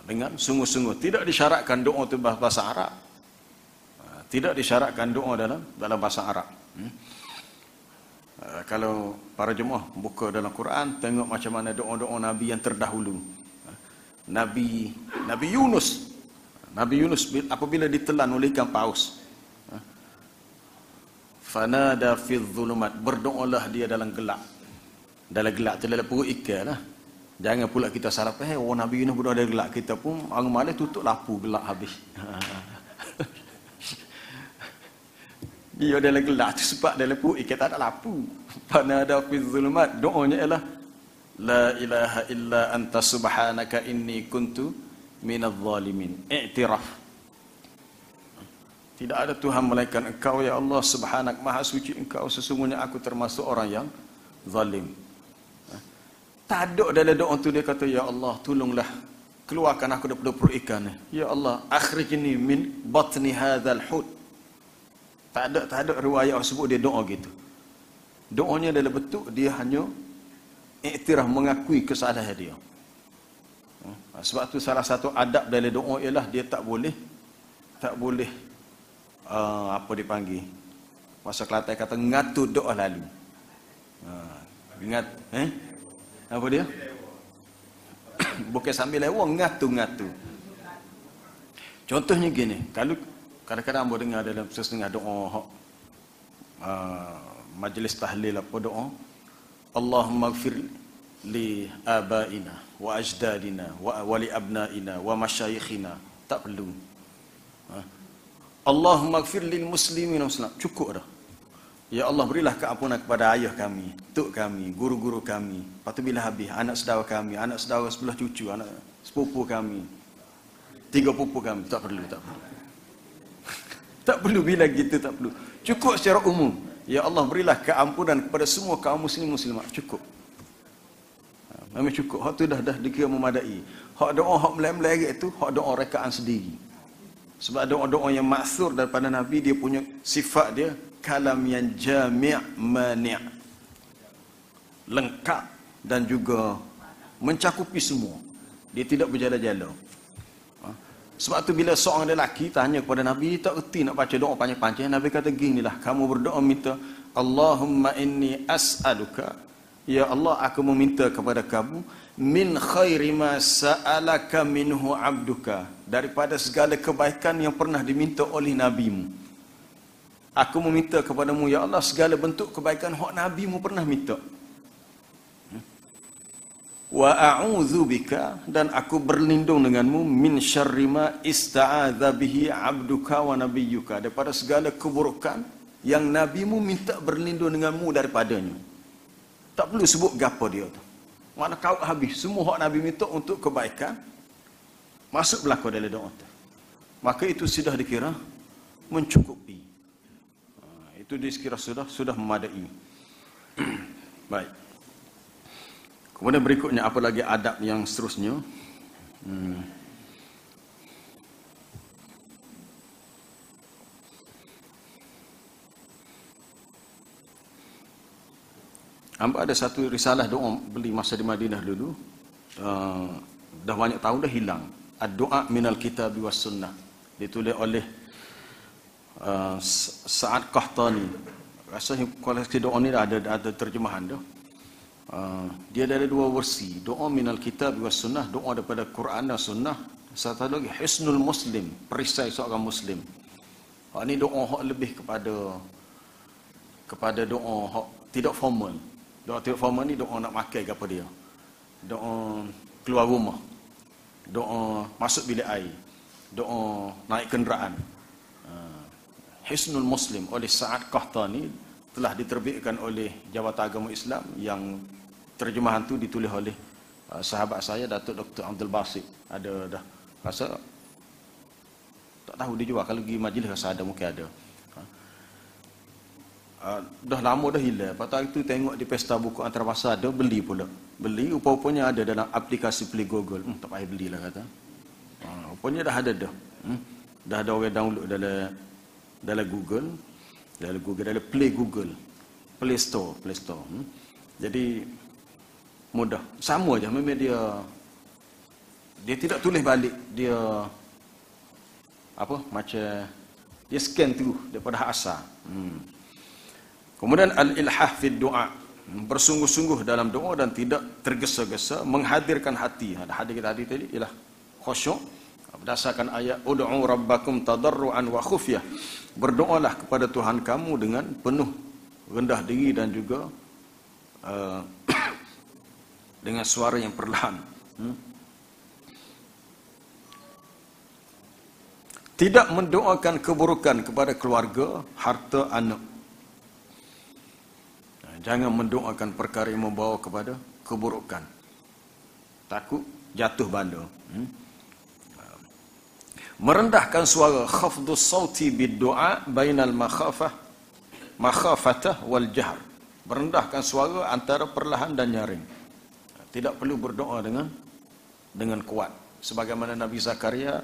Dengan sungguh-sungguh. Tidak disyaratkan doa itu bahasa Arab. Tidak disyaratkan doa dalam bahasa Arab. Kalau para jemaah buka dalam Quran, tengok macam mana doa-doa Nabi yang terdahulu. Nabi Yunus apabila ditelan oleh ikan paus, fanada fi dhulumat, berdoalah dia dalam gelap. Dalam gelap tu dalam perut ikan lah. Jangan pula kita salah faham, Nabi Yunus berdoa dalam gelap, kita pun orang malas tutup lampu gelap habis. Dia dalam gelap tu sebab dalam perut ikan tak ada lampu. Fanada fi dhulumat, doanya ialah la ilaha illa anta subhanaka inni kuntu minadh zalimin. I'tiraf. Tidak ada Tuhan melainkan Engkau ya Allah, subhanak, maha suci Engkau, sesungguhnya aku termasuk orang yang zalim. Tak ada dalam doa tu dia kata, ya Allah tolonglah keluarkan aku daripada perut ikan ni. Ya Allah akhrijni min batni hadzal hut. Tak ada riwayat sebut dia doa gitu. Doanya dalam bentuk dia hanya iktiraf, mengakui kesalahan dia. Sebab tu salah satu adab dalam doa ialah dia tak boleh apa dipanggil, masa Kelantan kata ngatu doa lalu. Apa dia? Bukan sambil lewat, ngatu. Contohnya gini, kalau kadang-kadang boleh dengar dalam setengah doa majlis tahlil apa doa, Allahumma ighfir li abaina wa ajdadina wa li abnaina wa masyayikhina. Tak perlu. Allahumma ighfir lil muslimin wa muslimat. Cukup dah. Ya Allah, berilah keampunan kepada ayah kami, tok kami, guru-guru kami. Lepas tu bila habis, anak saudara kami, anak saudara sebelah cucu, anak sepupu kami, 3 pupu kami. Tak perlu. Tak perlu bila gitu, tak perlu. Cukup secara umum. Ya Allah, berilah keampunan kepada semua kaum muslim muslimat. Cukup. Memang cukup. Hak tu dah dikira memadai. Hak doa hak melai-melai itu, hak doa rekaan sendiri. Sebab doa-doa yang maksur daripada Nabi, dia punya sifat dia kalam yang jami' mani', lengkap dan juga mencakupi semua. Dia tidak berjala-jala. Sebab tu bila seorang lelaki tanya kepada Nabi, tak erti nak baca doa panjang-panjang, Nabi kata ginilah, kamu berdoa minta, Allahumma inni as'aluka, ya Allah, aku meminta kepada kamu, min khairi ma sa'alaka minhu abduka, daripada segala kebaikan yang pernah diminta oleh nabimu. Aku meminta kepadamu, ya Allah, segala bentuk kebaikan hak nabimu pernah minta. Wa a'udzu bika, dan aku berlindung denganmu, min syarri ma ista'adza bihi 'abduka wa nabiyyuka, daripada segala keburukan yang nabimu minta berlindung denganmu daripadanya. Tak perlu sebut gapo dia tu. Mana kau habis semua hak nabi minta untuk kebaikan masuk berlaku dalam doa tu. Maka itu sudah dikira mencukupi. Itu dikira sudah memadai. Baik. Kemudian berikutnya apa lagi adab yang seterusnya? Hamba ada satu risalah doa beli masa di Madinah dulu. Dah banyak tahun dah hilang. Ad-Du'a minal kitab was sunnah. Ditulis oleh Sa'ad Qahtani. Rasanya koleksi doa ni dah ada terjemahan dah. Dia ada 2 versi. Doa minal kitab was sunnah, doa daripada Quran dan sunnah. Satu lagi Hisnul Muslim, perisai seorang muslim. Ini doa hak lebih kepada doa hak tidak formal. Doa tidak formal ni doa nak makan ke apa dia. Doa keluar rumah. Doa masuk bilik air. Doa naik kenderaan. Hisnul Muslim oleh Sa'ad Qahtani telah diterbitkan oleh Jabatan Agama Islam, yang terjemahan tu ditulis oleh sahabat saya Datuk Dr. Abdul Basit. Ada dah rasa tak tahu dia jual, kalau pergi majlis rasa ada, mungkin ada. Dah lama dah hilang. Lepas tu tengok di pesta buku antarabangsa ada, beli pula. Beli, rupa-rupanya ada dalam aplikasi Play Google. Tak payah belilah kata. Rupanya dah ada dah. Dah ada orang download dalam Google. Dalam Play Store. Jadi mudah. Sama aja, memang dia tidak tulis balik, dia macam dia scan tu daripada asal. Kemudian al-ilhah fi du'a, bersungguh-sungguh dalam doa dan tidak tergesa-gesa, menghadirkan hati. Hadir kita tadi ialah khusyuk berdasarkan ayat ud'u rabbakum tadarruan wa khufyah. Berdoalah kepada Tuhan kamu dengan penuh rendah diri dan juga dengan suara yang perlahan. Tidak mendoakan keburukan kepada keluarga, harta, anak. Jangan mendoakan perkara yang membawa kepada keburukan. Takut jatuh bala. Merendahkan suara, khafdus sauti bid-du'a bainal makhafatah wal jahr. Merendahkan suara antara perlahan dan nyaring. Tidak perlu berdoa dengan kuat. Sebagaimana Nabi Zakaria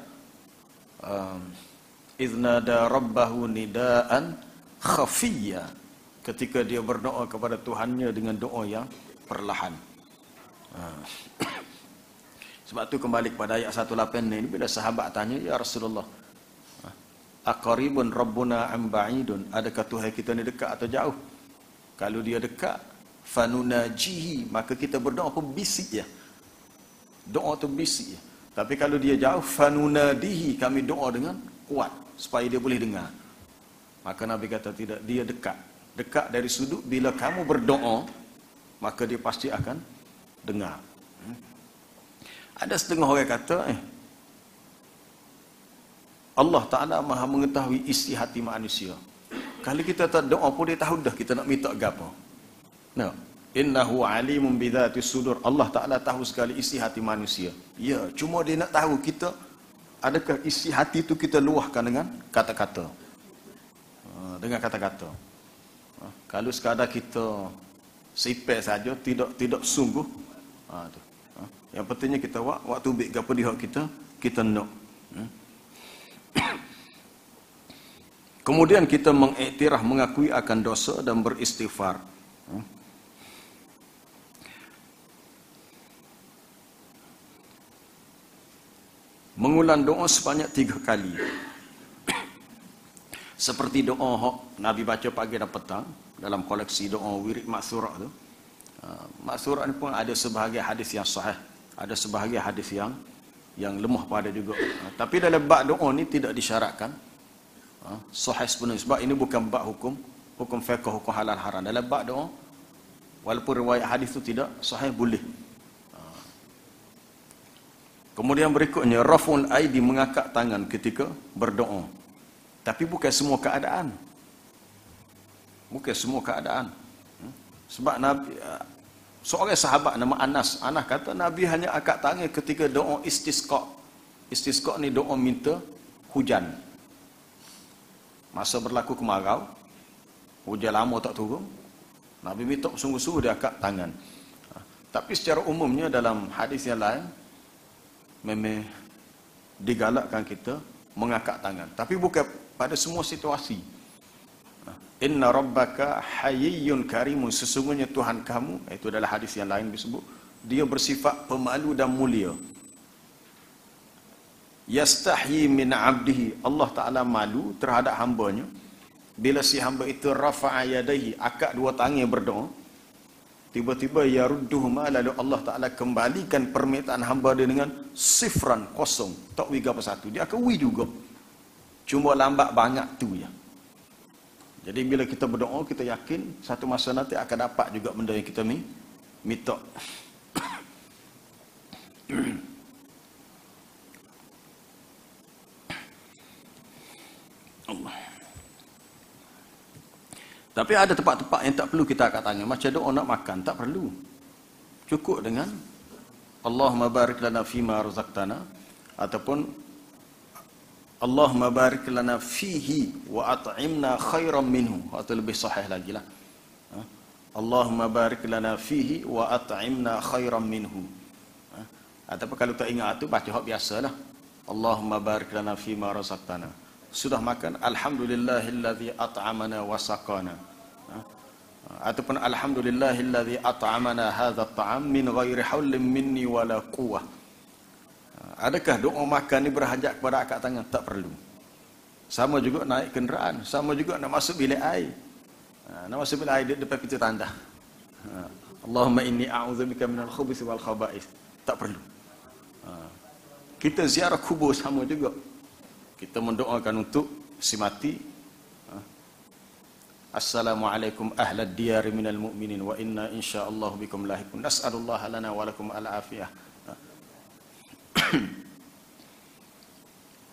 idznada rabbahu nidaan khafiyya, ketika dia berdoa kepada Tuhannya dengan doa yang perlahan. Sebab tu kembali kepada ayat 186 ini, bila sahabat tanya, ya Rasulullah, aqaribun rabbuna am ba'idun, adakah Tuhan kita ni dekat atau jauh? Kalau dia dekat, fanunajihi, maka kita berdoa pun bisik ya. Doa tu bisik ya. Tapi kalau dia jauh, fanunadihi, kami doa dengan kuat supaya dia boleh dengar. Maka Nabi kata tidak, dia dekat. Dekat dari sudut bila kamu berdoa, maka dia pasti akan dengar. Ada setengah orang kata, Allah Ta'ala maha mengetahui isi hati manusia. Kalau kita tak doa pun dia tahu dah kita nak minta apa. No. Innahu alimun bidzati sudur. Allah Ta'ala tahu sekali isi hati manusia. Ya, cuma dia nak tahu kita, adakah isi hati itu kita luahkan dengan kata-kata. Dengan kata-kata. Kalau sekadar kita sipir saja, tidak sungguh, tu. Yang pentingnya kita waktu bik apa di hak kita nak. Kemudian kita mengiktiraf, mengakui akan dosa dan beristighfar. Mengulang doa sebanyak 3 kali. Seperti doa Nabi baca pagi dan petang dalam koleksi doa wirid maksurah tu. Maksurah ni pun ada sebahagian hadis yang sahih, ada sebahagian hadis yang lemah pada juga. Tapi dalam bab doa ni tidak disyaratkan sahih sepenuhnya, sebab ini bukan bab hukum fiqh, hukum halal haram. Dalam bab doa, walaupun riwayat hadis tu tidak sahih, boleh. Kemudian berikutnya, raf'ul aidi, mengangkat tangan ketika berdoa. Tapi bukan semua keadaan. Bukan semua keadaan. Sebab Nabi, seorang sahabat nama Anas kata Nabi hanya angkat tangan ketika doa istisqa. Istisqa ni doa minta hujan. Masa berlaku kemarau, hujan lama tak turun, Nabi minta sungguh-sungguh dia angkat tangan. Tapi secara umumnya dalam hadis yang lain, memang digalakkan kita mengangkat tangan. Tapi bukan pada semua situasi. Inna rabbaka hayyun karimun, sesungguhnya Tuhan kamu, itu adalah hadis yang lain disebut, dia bersifat pemalu dan mulia. Yastahyi min abdihi, Allah Ta'ala malu terhadap hambanya bila si hamba itu rafa'a yadaihi, akak 2 tangan berdoa, tiba-tiba yarudduhuma, lalu Allah Ta'ala kembalikan permintaan hamba dia dengan sifran, kosong, tak wi apa satu, dia akan wi juga, cuma lambat banyak tu ya. Jadi bila kita berdoa, kita yakin satu masa nanti akan dapat juga benda yang kita minta. Allah. Tapi ada tempat-tempat yang tak perlu kita angkat tangan. Macam doa nak makan, tak perlu. Cukup dengan Allahumma barik lana fima razaqtana, ataupun Allahumma barik lana fihi wa at'imna khairan minhu. Atau lebih sahih lagi lah. Allahumma barik lana fihi wa at'imna khairan minhu. Ataupun kalau tak ingat tu, baca hak biasalah. Allahumma barik lana fima razaqtana. Sudah makan, alhamdulillahilladzi at'amana wa saqana. Ataupun alhamdulillahilladzi at'amana hadzal ta'am min ghairi haulin minni wala quwwah. Adakah doa makan ni berhajat kepada angkat tangan? Tak perlu. Sama juga naik kenderaan, sama juga nak masuk bilik air. Nak masuk bilik air depan pintu tandas. Allahumma inni a'udzubika minal khubuthi wal khaba'ith. Tak perlu. Kita ziarah kubur sama juga. Kita mendoakan untuk si mati. Assalamualaikum ahlad diyari minal mu'minin wa inna insyaallah bikum lahiqun. Nas'alullaha lana wa lakum al-afiyah.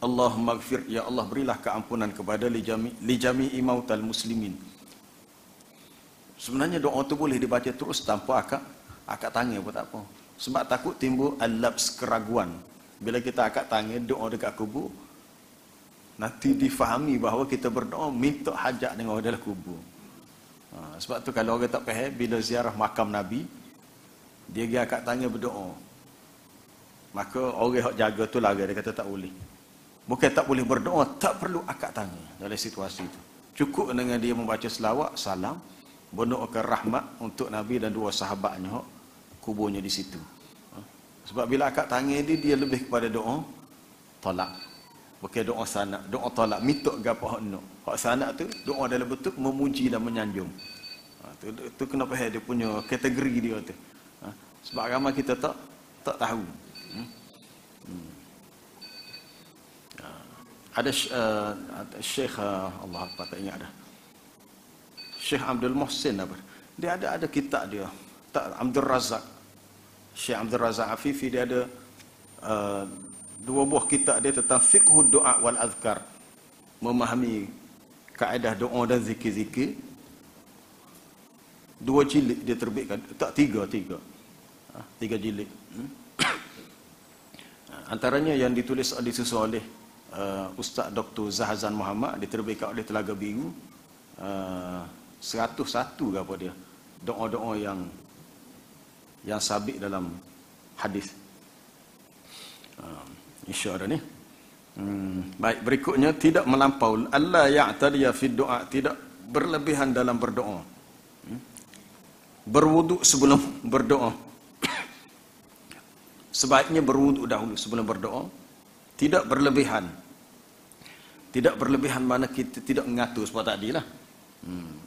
Allahumma gfir, ya Allah berilah keampunan kepada li jami'i mautal muslimin. Sebenarnya doa tu boleh dibaca terus tanpa akak tangan pun tak apa. Sebab takut timbul al-labs, keraguan. Bila kita akak tangan doa dekat kubur, nanti difahami bahawa kita berdoa minta hajat dengan orang dalam kubur. Sebab tu kalau orang tak faham, bila ziarah makam Nabi, dia pergi angkat tangan berdoa, maka orang yang jaga tu lari, dia kata tak boleh. Bukan tak boleh berdoa, tak perlu angkat tangan dalam situasi itu. Cukup dengan dia membaca selawat, salam, berdoakan rahmat untuk Nabi dan dua sahabatnya, kuburnya di situ. Sebab bila akak tangan dia lebih kepada doa tolak. Bukan doa sanak, doa tolak, minta gapo hak nak. Hak sanak tu doa dalam bentuk memuji dan menyanjung. Tu kena faham dia punya kategori dia tu. Sebab ramai kita tak tahu. Ada Syekh Allah apa tak ingat dah. Syekh Abdul Muhsin apa. Dia ada kitab dia. Tak Abdul Razak. Syekh Abdul Razak Afifi dia ada dua buah kitab dia tentang fiqhud doa wal azkar. Memahami kaedah doa dan zikir-zikir. 2 jilid dia terbitkan. Tak 3 jilid. Antaranya yang ditulis disusun oleh Ustaz Dr. Zahazan Muhammad, diterbitkan oleh Telaga Biru. 101 ke apa dia. Doa-doa yang sabit dalam hadis. InsyaAllah ni. Baik, berikutnya tidak melampau. Allah ya'tadiya fi doa, tidak berlebihan dalam berdoa. Berwuduk sebelum berdoa. Sebaiknya berwuduk dahulu sebelum berdoa. Tidak berlebihan. Tidak berlebihan mana kita tidak mengatur seperti tadi lah.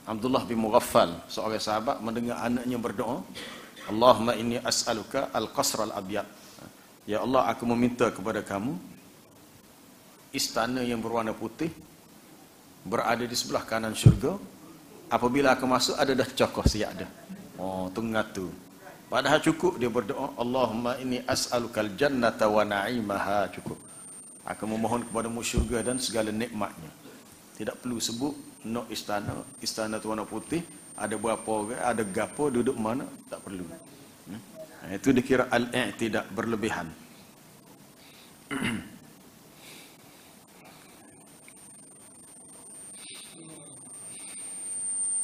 Abdullah bin Mughaffal, seorang sahabat, mendengar anaknya berdoa, Allahumma inni as'aluka al-qasr al-abyad. Ya Allah, aku meminta kepada kamu istana yang berwarna putih berada di sebelah kanan syurga. Apabila aku masuk ada dah cokoh siap dah. Oh, tu ngatur. Padahal cukup dia berdoa, Allahumma inni as'alukal jannata wa na'imaha, cukup. Aku memohon kepadamu syurga dan segala nikmatnya. Tidak perlu sebut nak istana tu warna putih, ada berapa orang, ada gapo, duduk mana, tak perlu. Itu dikira al-i'tida, berlebihan.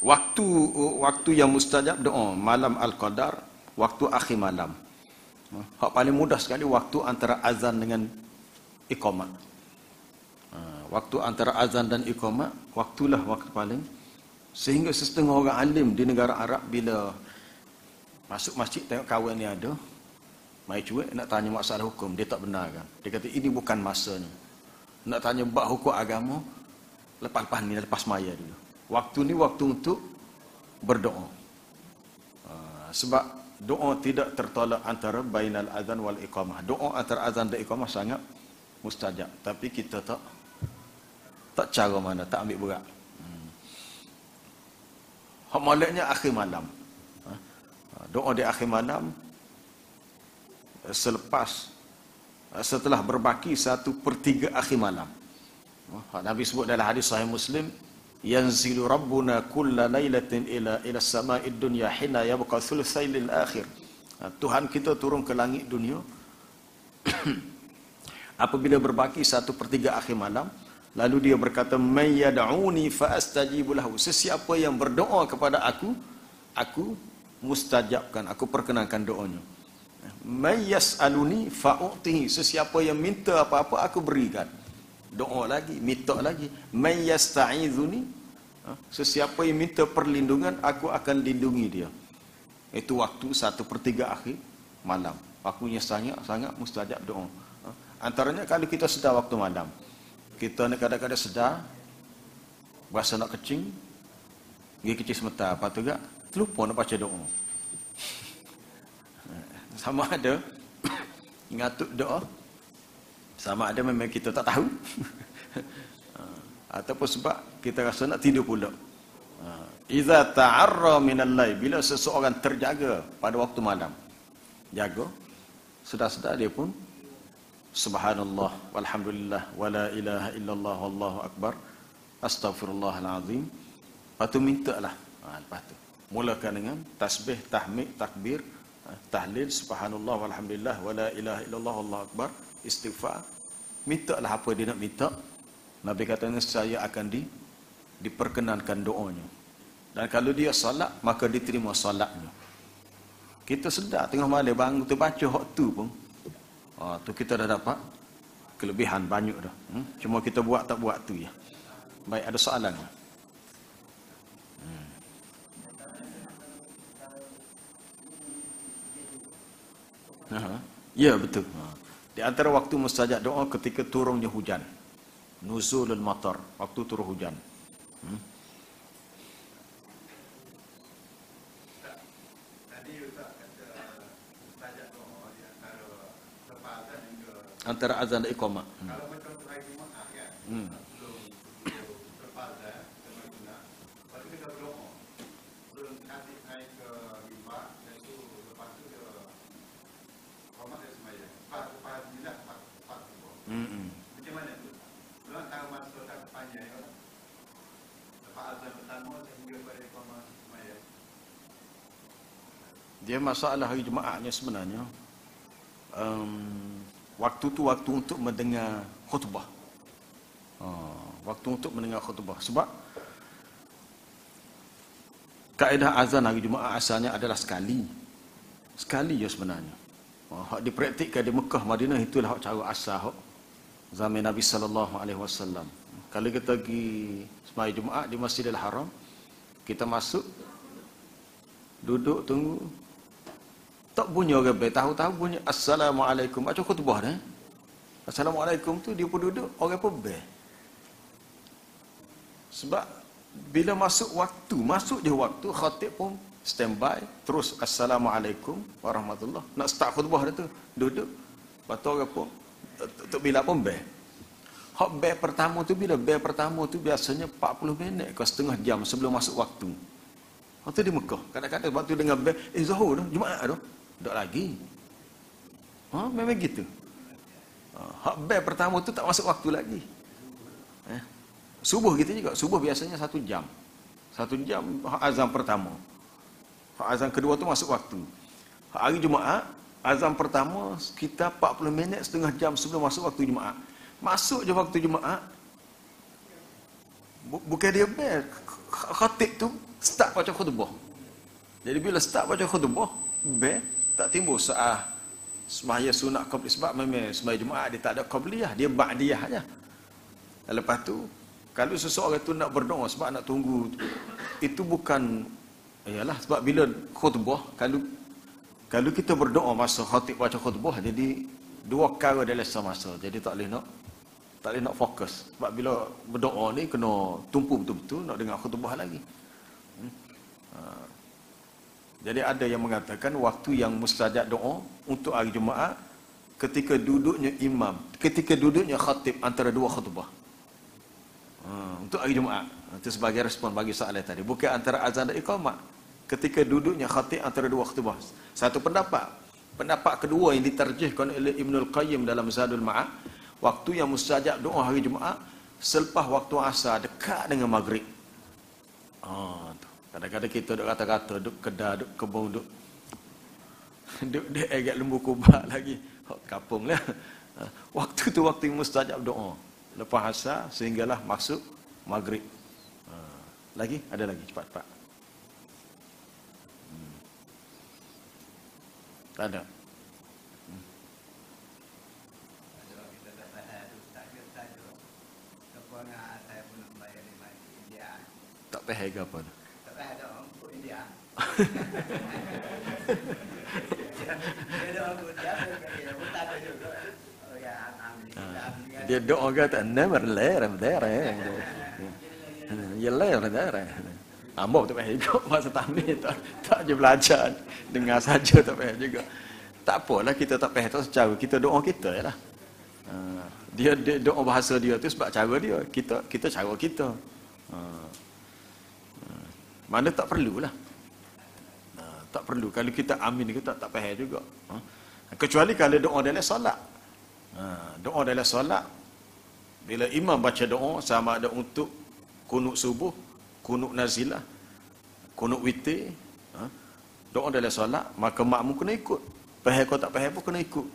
Waktu yang mustajab doa malam al-qadar, waktu akhir malam. Hak paling mudah sekali waktu antara azan dengan iqamah. Waktu antara azan dan iqamah, waktulah waktu paling. Sehingga setengah orang alim di negara Arab bila masuk masjid tengok kawan ni ada, mai cuek nak tanya masalah hukum, dia tak benarkan. Dia kata ini bukan masanya. Nak tanya bab hukum agama, lepas ni, lepas maya dulu. Waktu ni waktu untuk berdoa. Sebab doa tidak tertolak antara bainal azan wal iqamah. Doa antara azan dan iqamah sangat mustajab. Tapi kita tak cara mana, tak ambil berat. Hak malamnya akhir malam. Doa di akhir malam setelah berbaki 1/3 akhir malam. Nabi sebut dalam hadis Sahih Muslim, yanzilu rabbuna kulla lailatin ila as-sama'id dunya hina yabqa thulutsail akhir. Tuhan kita turun ke langit dunia apabila berbaki 1/3 akhir malam, lalu dia berkata, may yad'uni fa astajibu lahu. Sesiapa yang berdoa kepada aku mustajabkan, aku perkenankan doanya. May yas'aluni fa u'tihi. Sesiapa yang minta apa-apa aku berikan. Doa lagi, minta lagi. May yasta'izuni. Sesiapa yang minta perlindungan, aku akan lindungi dia. Itu waktu 1/3 akhir malam. Waktunya sangat mustajab doa. Antaranya kalau kita sedar waktu malam, kita ni kadang-kadang sedar, berasa nak kecing, pergi kecil sebentar, lepas tu terlupa nak baca doa. Sama ada ngatuk doa, sama ada memang kita tak tahu, ataupun sebab kita rasa nak tidur pula. Iza ta'arra minal lail, bila seseorang terjaga pada waktu malam, jaga, sedar-sedar dia pun subhanallah walhamdulillah wala ilaha illallah wallahu akbar astaghfirullahalazim. Lepas tu minta lah. Lepas tu mulakan dengan tasbih, tahmid, takbir, tahlil, subhanallah walhamdulillah wala ilaha illallah wallahu akbar, istighfar. Minta lah apa dia nak minta. Nabi katanya saya akan diperkenankan doanya. Dan kalau dia salat, maka diterima salatnya. Kita sedar tengah malam bangun terbaca hak tu pun, tu kita dah dapat kelebihan banyak dah. Cuma kita buat tak buat tu ya. Baik, ada soalan? Ya, betul. Di antara waktu mustajab doa ketika turunnya hujan. Nuzulul matar, waktu turun hujan. Tadi Ustaz kata mustajab doa di antara lepas azan hingga Antara azan dan iqamah. kalau macam hari Jumaat kan. Sebelum lepas azan sama sunat. Lepas tu kita berdoa. Sebelum nanti naik ke mimbar dan tu lepas tu dia hormat dia sembahyang. Lepas bila lepas tu. Macam mana tu? Belum tahu masa tak panjang ya. Lepas azan pertama sehingga pada iqamah sembahyang. Dia masalah hari Jumaatnya sebenarnya waktu tu waktu untuk mendengar khutbah. Waktu untuk mendengar khutbah. Sebab kaedah azan hari Jumaat asalnya adalah sekali. Sekali je sebenarnya. Hak dipraktikkan di Mekah, Madinah, itulah hak cara asal hak zaman Nabi SAW. Kalau kita pergi sembahyang Jumaat di Masjidil Haram, kita masuk, duduk tunggu, tak bunyi orang bel, tahu-tahu bunyi Assalamualaikum. Macam khutbah dah. Assalamualaikum tu dia pun duduk, orang pun bel. Sebab bila masuk je waktu, khatib pun standby, terus Assalamualaikum warahmatullahi. Nak start khutbah dah tu, duduk. Lepas tu orang pun Tok Bilal pun bel. Hak bel pertama tu, bila bel pertama tu biasanya 40 minit ke setengah jam sebelum masuk waktu. Waktu di Mekah, kadang-kadang waktu dengar bel, Zuhur dah, Jumaat dah. Tak lagi. Memang gitu. Hak bel pertama tu tak masuk waktu lagi. Subuh gitu juga. Subuh biasanya 1 jam. 1 jam hak azan pertama. Hak azan kedua tu masuk waktu. Hak hari Jumaat, azan pertama kita 40 minit setengah jam sebelum masuk waktu Jumaat. Masuk je waktu Jumaat. Bukan dia bel. Khatib tu start baca khutbah. Jadi bila start baca khutbah, bel tak timbul saat sembahyang sunat qabli. Sebab memang sembahyang Jumaat dia tak ada qabliyah, dia ba'diyah aja. Lepas tu kalau seseorang tu nak berdoa sebab nak tunggu, itu bukan, ialah sebab bila khutbah, kalau kita berdoa masa khatib baca khutbah, jadi dua perkara dalam semasa. Jadi tak boleh nak fokus. Sebab bila berdoa ni kena tumpu betul-betul nak dengar khutbah lagi. Jadi ada yang mengatakan waktu yang mustajab doa untuk hari Jumaat ketika duduknya imam, ketika duduknya khatib antara dua khutbah. Untuk hari Jumaat. Itu sebagai respon bagi soalan tadi. Bukan antara azan dan iqamah. Ketika duduknya khatib antara dua khutbah. Satu pendapat. Pendapat kedua yang diterjihkan oleh Ibnul Qayyim dalam Zadul Ma'ad, waktu yang mustajab doa hari Jumaat selepas waktu asar dekat dengan maghrib. Kadang-kadang kita duk kata-kata, duk kedah, duk kebun, duk dia agak lembu kubak lagi. Kapung lah. Waktu tu waktu yang mustajab doa. Lepas asar sehinggalah masuk maghrib. Lagi? Ada lagi? Cepat-cepat. Tak ada. Tak payah ke apa tu? Tak payah dah untuk India. Dia doa kata never let there. Ya let there. Ambo tak payah juga masa tamil tak je belajar dengar saja tak payah juga. Tak apalah kita tak payah tahu secara kita doa kita jelah. Dia doa bahasa dia tu sebab cara dia. Kita cara kita. Mana tak perlulah. Tak perlu. Kalau kita amin kita tak payah juga. Kecuali kalau doa dalam solat. Doa dalam solat bila imam baca doa sama ada untuk kunut subuh, kunut nazilah, kunut witir, doa dalam solat, maka makmum kena ikut. Faham kau tak faham pun kena ikut.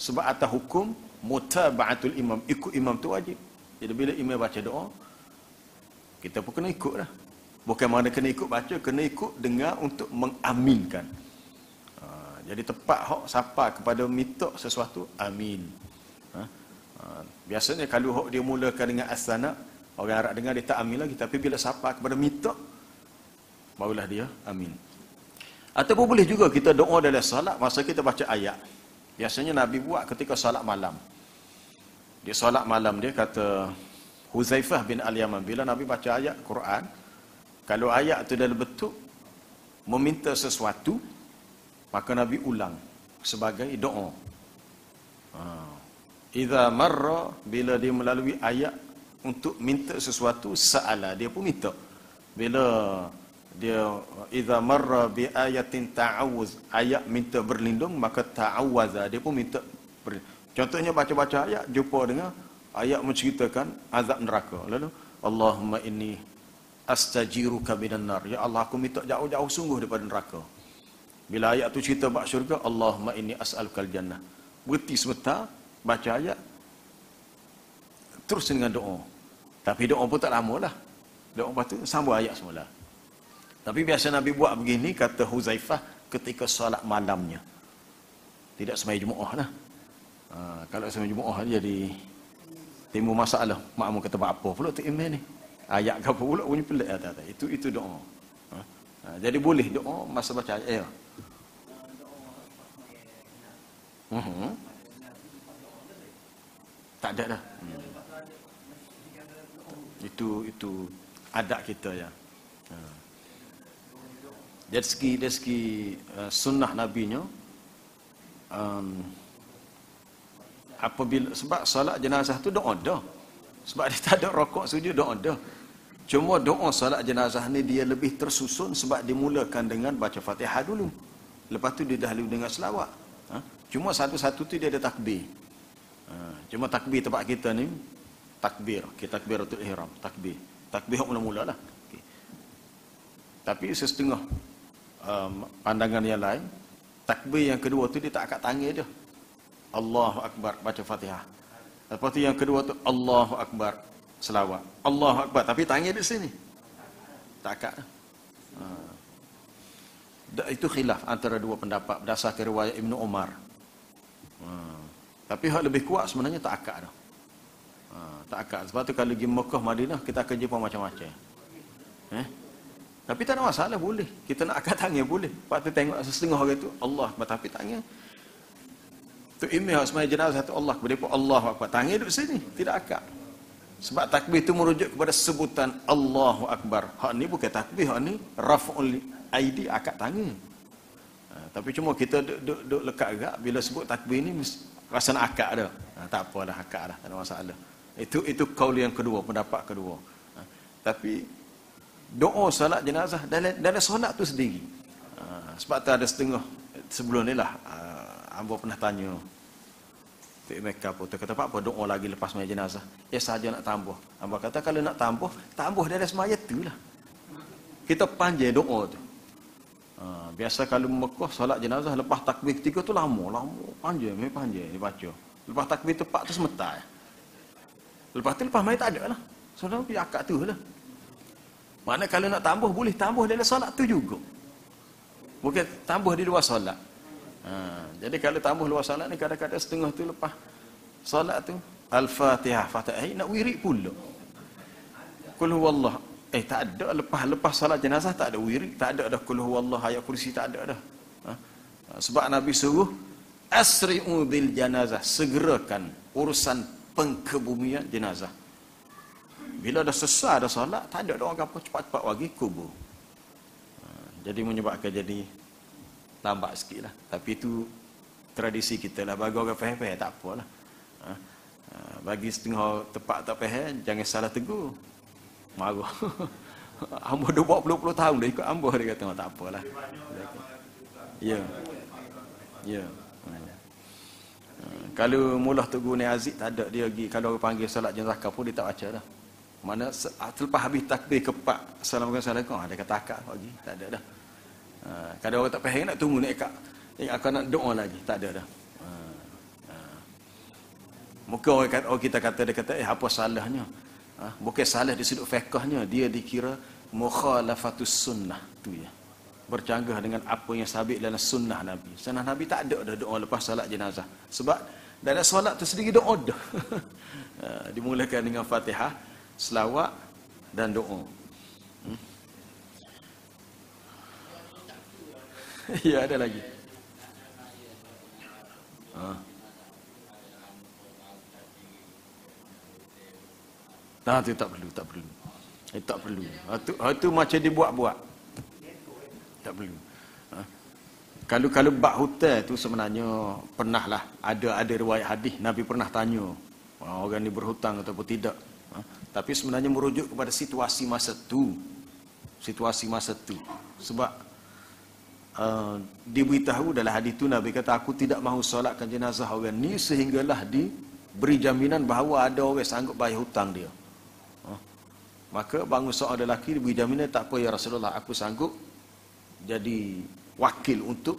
Sebab atas hukum mutaba'atul imam, ikut imam tu wajib. Jadi bila imam baca doa, kita pun kena ikut lah. Bukan mana kena ikut baca, kena ikut dengar untuk mengaminkan. Jadi tepat hak siapa kepada minta sesuatu, amin. Biasanya kalau hak dia mulakan dengan as-sana, orang Arab dengar dia tak amin lagi. Tapi bila siapa kepada minta, barulah dia amin. Ataupun boleh juga kita doa dalam salat masa kita baca ayat. Biasanya Nabi buat ketika solat malam. Dia solat malam, dia kata Huzaifah bin Al-Yaman, bila Nabi baca ayat Quran, kalau ayat itu dalam bentuk meminta sesuatu, maka Nabi ulang sebagai doa. Idza marra, bila dia melalui ayat untuk minta sesuatu, sa'ala, dia pun minta. Bila dia idza marra bi ayatin ta'awuz, ayat minta berlindung, maka ta'awaza, dia pun minta berlindung. Contohnya baca-baca ayat, jumpa dengan ayat menceritakan azab neraka. Lalu Allahumma inni astajiruka minan nar, ya Allah, aku minta jauh-jauh sungguh daripada neraka. Bila ayat tu cerita bab syurga, Allahumma inni as'alukal jannah. Berhenti sebentar, baca ayat, terus dengan doa. Tapi doa pun tak lama lah. Doa lepas tu sambung ayat semula. Tapi biasa Nabi buat begini, kata Huzaifah, ketika solat malamnya. Tidak sembahyang Jumaat lah. Kalau sembahyang Jumaat jadi timbul masalah. Makmum kata apa pula tu imam ni? Ayat ke apa pula bunyi pelik. Itu doa. Jadi boleh doa masa baca ayat. Tak ada dah. Itu adat kita ya. Dari segi sunnah Nabi-nya, apabila sebab solat jenazah tu doa dah. Sebab dia tak ada rokok sujud, doa dah. Cuma doa solat jenazah ni dia lebih tersusun sebab dimulakan dengan baca Fatihah dulu. Lepas tu dia dahulu dengan selawat. Cuma satu-satu tu dia ada takbir. Cuma takbir tempat kita ni takbir, kita takbiratul ihram, takbir. Takbir mula-mula lah. Okay. Tapi setengah pandangan yang lain, takbir yang kedua tu dia tak angkat tangan dia. Allahu Akbar, baca Fatihah. Lepas tu yang kedua tu Allahu Akbar, selawat. Allahu Akbar, tapi tangan di sini. Tak angkat. Itu khilaf antara dua pendapat berdasarkan riwayat Ibnu Umar. Tapi hak lebih kuat sebenarnya tak akad dah. Tak akad. Sebab tu kalau pergi Mekah, Madinah, kita akan jumpa macam-macam. Tapi tak ada masalah, boleh. Kita nak akad tangan, boleh. Lepas tu tengok setengah orang tu, Allah Akbar, tapi tangan. Tu imam hak sembahyang jenazah tu Allah, kemudian pun Allahu Akbar. Tangan duduk sini, tidak akad. Sebab takbir tu merujuk kepada sebutan Allahu Akbar. Hak ni bukan takbir, hak ni raf'ul aidi, akad tangan. Tapi cuma kita duduk lekat agak, bila sebut takbir ni, rasa nak akad dah. Tak apalah, akad dah, tak ada masalah. Itu kaul yang kedua, pendapat kedua. Tapi doa solat jenazah dalam solat tu sendiri. Sebab tu ada setengah sebelum ni lah, hamba pernah tanya Tok Mekah pun, kata apa doa lagi lepas sembahyang jenazah? Saja nak tambah. Hamba kata kalau nak tambah dalam sembahyang tu lah. Kita panjang doa tu. Biasa kalau Mekah solat jenazah lepas takbir ketiga tu lama panjang dibaca. Lepas takbir tepat tu sebentar. Lepas tu lepas mai tak ada lah. Solat pergi akad tu lah. Mana kalau nak tambah boleh tambah dalam solat tu juga. Bukan tambah di luar solat. Jadi kalau tambah luar solat ni kadang-kadang setengah tu lepas solat tu Al-Fatihah, Fatihah nak wirid pula. Qul huwallah. Tak ada lepas salat jenazah tak ada wirid, tak ada dah qul huwallah, ayat kursi tak ada dah. Sebab Nabi suruh asri'u bil janazah, segerakan urusan pengkebumian jenazah. Bila dah selesai dah solat, tak ada orang apa cepat-cepat bagi kubur. Jadi menyebabkan jadi lambat sikit lah. Tapi itu tradisi kita lah. Bagi orang faham-faham tak apalah. Bagi setengah tepat tak faham, jangan salah tegur. Marah. Hamba dah buat puluh-puluh tahun dah ikut hamba, dia kata tak apalah. Ya. Kalau Mullah Teguh ni Aziz tak ada, dia pergi kalau orang panggil solat jenazah pun dia tak baca dah. Mana selepas habis takbir keempat Assalamualaikum, dia kata akak lagi, tak ada dah. Kalau orang tak faham nak tunggu nak akak akan nak doa lagi, tak ada dah. Mungkin orang kita kata dia kata apa salahnya? Bukan salah di sudut fiqhnya, dia dikira mukhalafatus sunnah tu ya. Bercanggah dengan apa yang sabit dalam sunnah Nabi. Sunnah Nabi tak ada doa lepas solat jenazah. Sebab dalam solat tu sendiri doa dah. Dimulakan dengan Fatihah, selawat dan doa. Ya, ada lagi. Ha. Nah, itu tak perlu, tak perlu. Tak perlu. Itu macam dibuat-buat. Tak perlu. Ha. Kalau bab hutang tu sebenarnya pernahlah ada riwayat hadis Nabi pernah tanya orang ni berhutang ataupun tidak. Ha. Tapi sebenarnya merujuk kepada situasi masa tu. Situasi masa tu. Sebab diberitahu dalam hadis tu Nabi kata aku tidak mahu solatkan jenazah orang ni sehinggalah diberi jaminan bahawa ada orang sanggup bayar hutang dia. Maka bangun seorang lelaki diberi jaminan, tak apa ya Rasulullah, aku sanggup jadi wakil untuk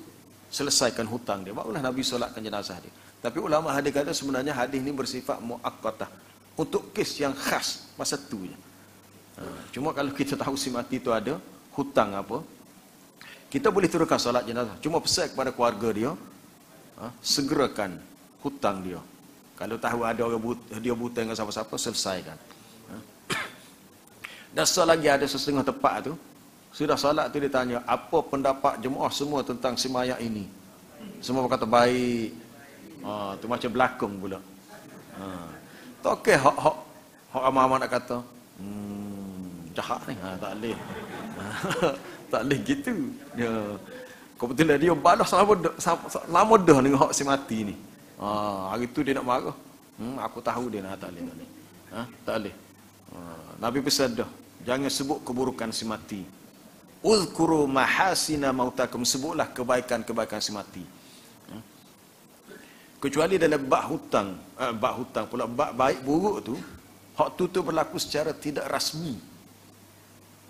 selesaikan hutang dia. Barulah Nabi solatkan jenazah dia. Tapi ulama hadis kata sebenarnya hadis ini bersifat muakkatah, untuk kes yang khas masa tu je. Cuma kalau kita tahu si mati itu ada hutang apa, kita boleh turunkan solat jenazah. Cuma pesan kepada keluarga dia, segerakan hutang dia. Kalau tahu ada orang dia buta dengan siapa-siapa, selesaikan. Dan lagi ada setengah tepat tu, sudah solat tu ditanya, apa pendapat jemaah semua tentang si mayat ini? Semua berkata baik. Tu macam belakang pula. Tak okey hak amat nak kata. Jahat ni. Tak boleh. Tak boleh gitu. Ya. Kebetulan dia balas lama dah dengan hak si mati ni. Hari tu dia nak marah. Aku tahu dia nak tak boleh. Tak boleh. Nabi pesan dah, jangan sebut keburukan si mati. Uzkuru mahasina mautakum, sebutlah kebaikan-kebaikan si mati. Kecuali dalam bab hutang pula, bab baik buruk tu, hak tu berlaku secara tidak rasmi.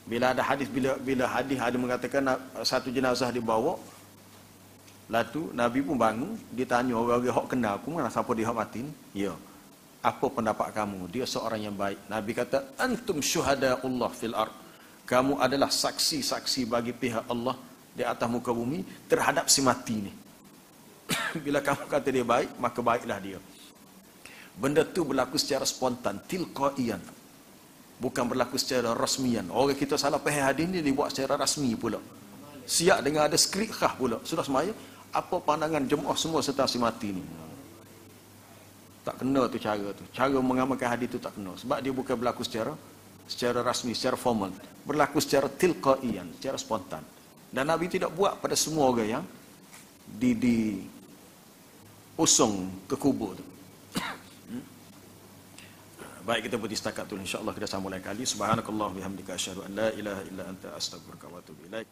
Bila ada hadis, bila hadis ada mengatakan satu jenazah dibawa, lalu Nabi pun bangun, ditanya orang-orang hak kenal aku, mana siapa dia hak mati ni? Ya. Apa pendapat kamu? Dia seorang yang baik. Nabi kata, antum syuhadaullah fil ard. Kamu adalah saksi-saksi bagi pihak Allah di atas muka bumi terhadap si mati ni. Bila kamu kata dia baik, maka baiklah dia. Benda tu berlaku secara spontan, tilqaiyan. Bukan berlaku secara rasmian. Orang kita salah faham hadis ni dibuat secara rasmi pula. Siap dengan ada skrip khas pula. Sudah semaya, apa pandangan jemaah semua tentang si mati ni? Tak kena tu cara tu. Cara mengamalkan hadis tu tak kena. Sebab dia bukan berlaku secara rasmi, secara formal. Berlaku secara tilqaiyan, secara spontan. Dan Nabi tidak buat pada semua orang yang usung ke kubur tu. Baik, kita berhenti setakat tu. InsyaAllah kita sambung lain kali. Subhanakallah bihamdika asyhadu an la ilaha illa anta astaghfiruka wa atubu ilaik.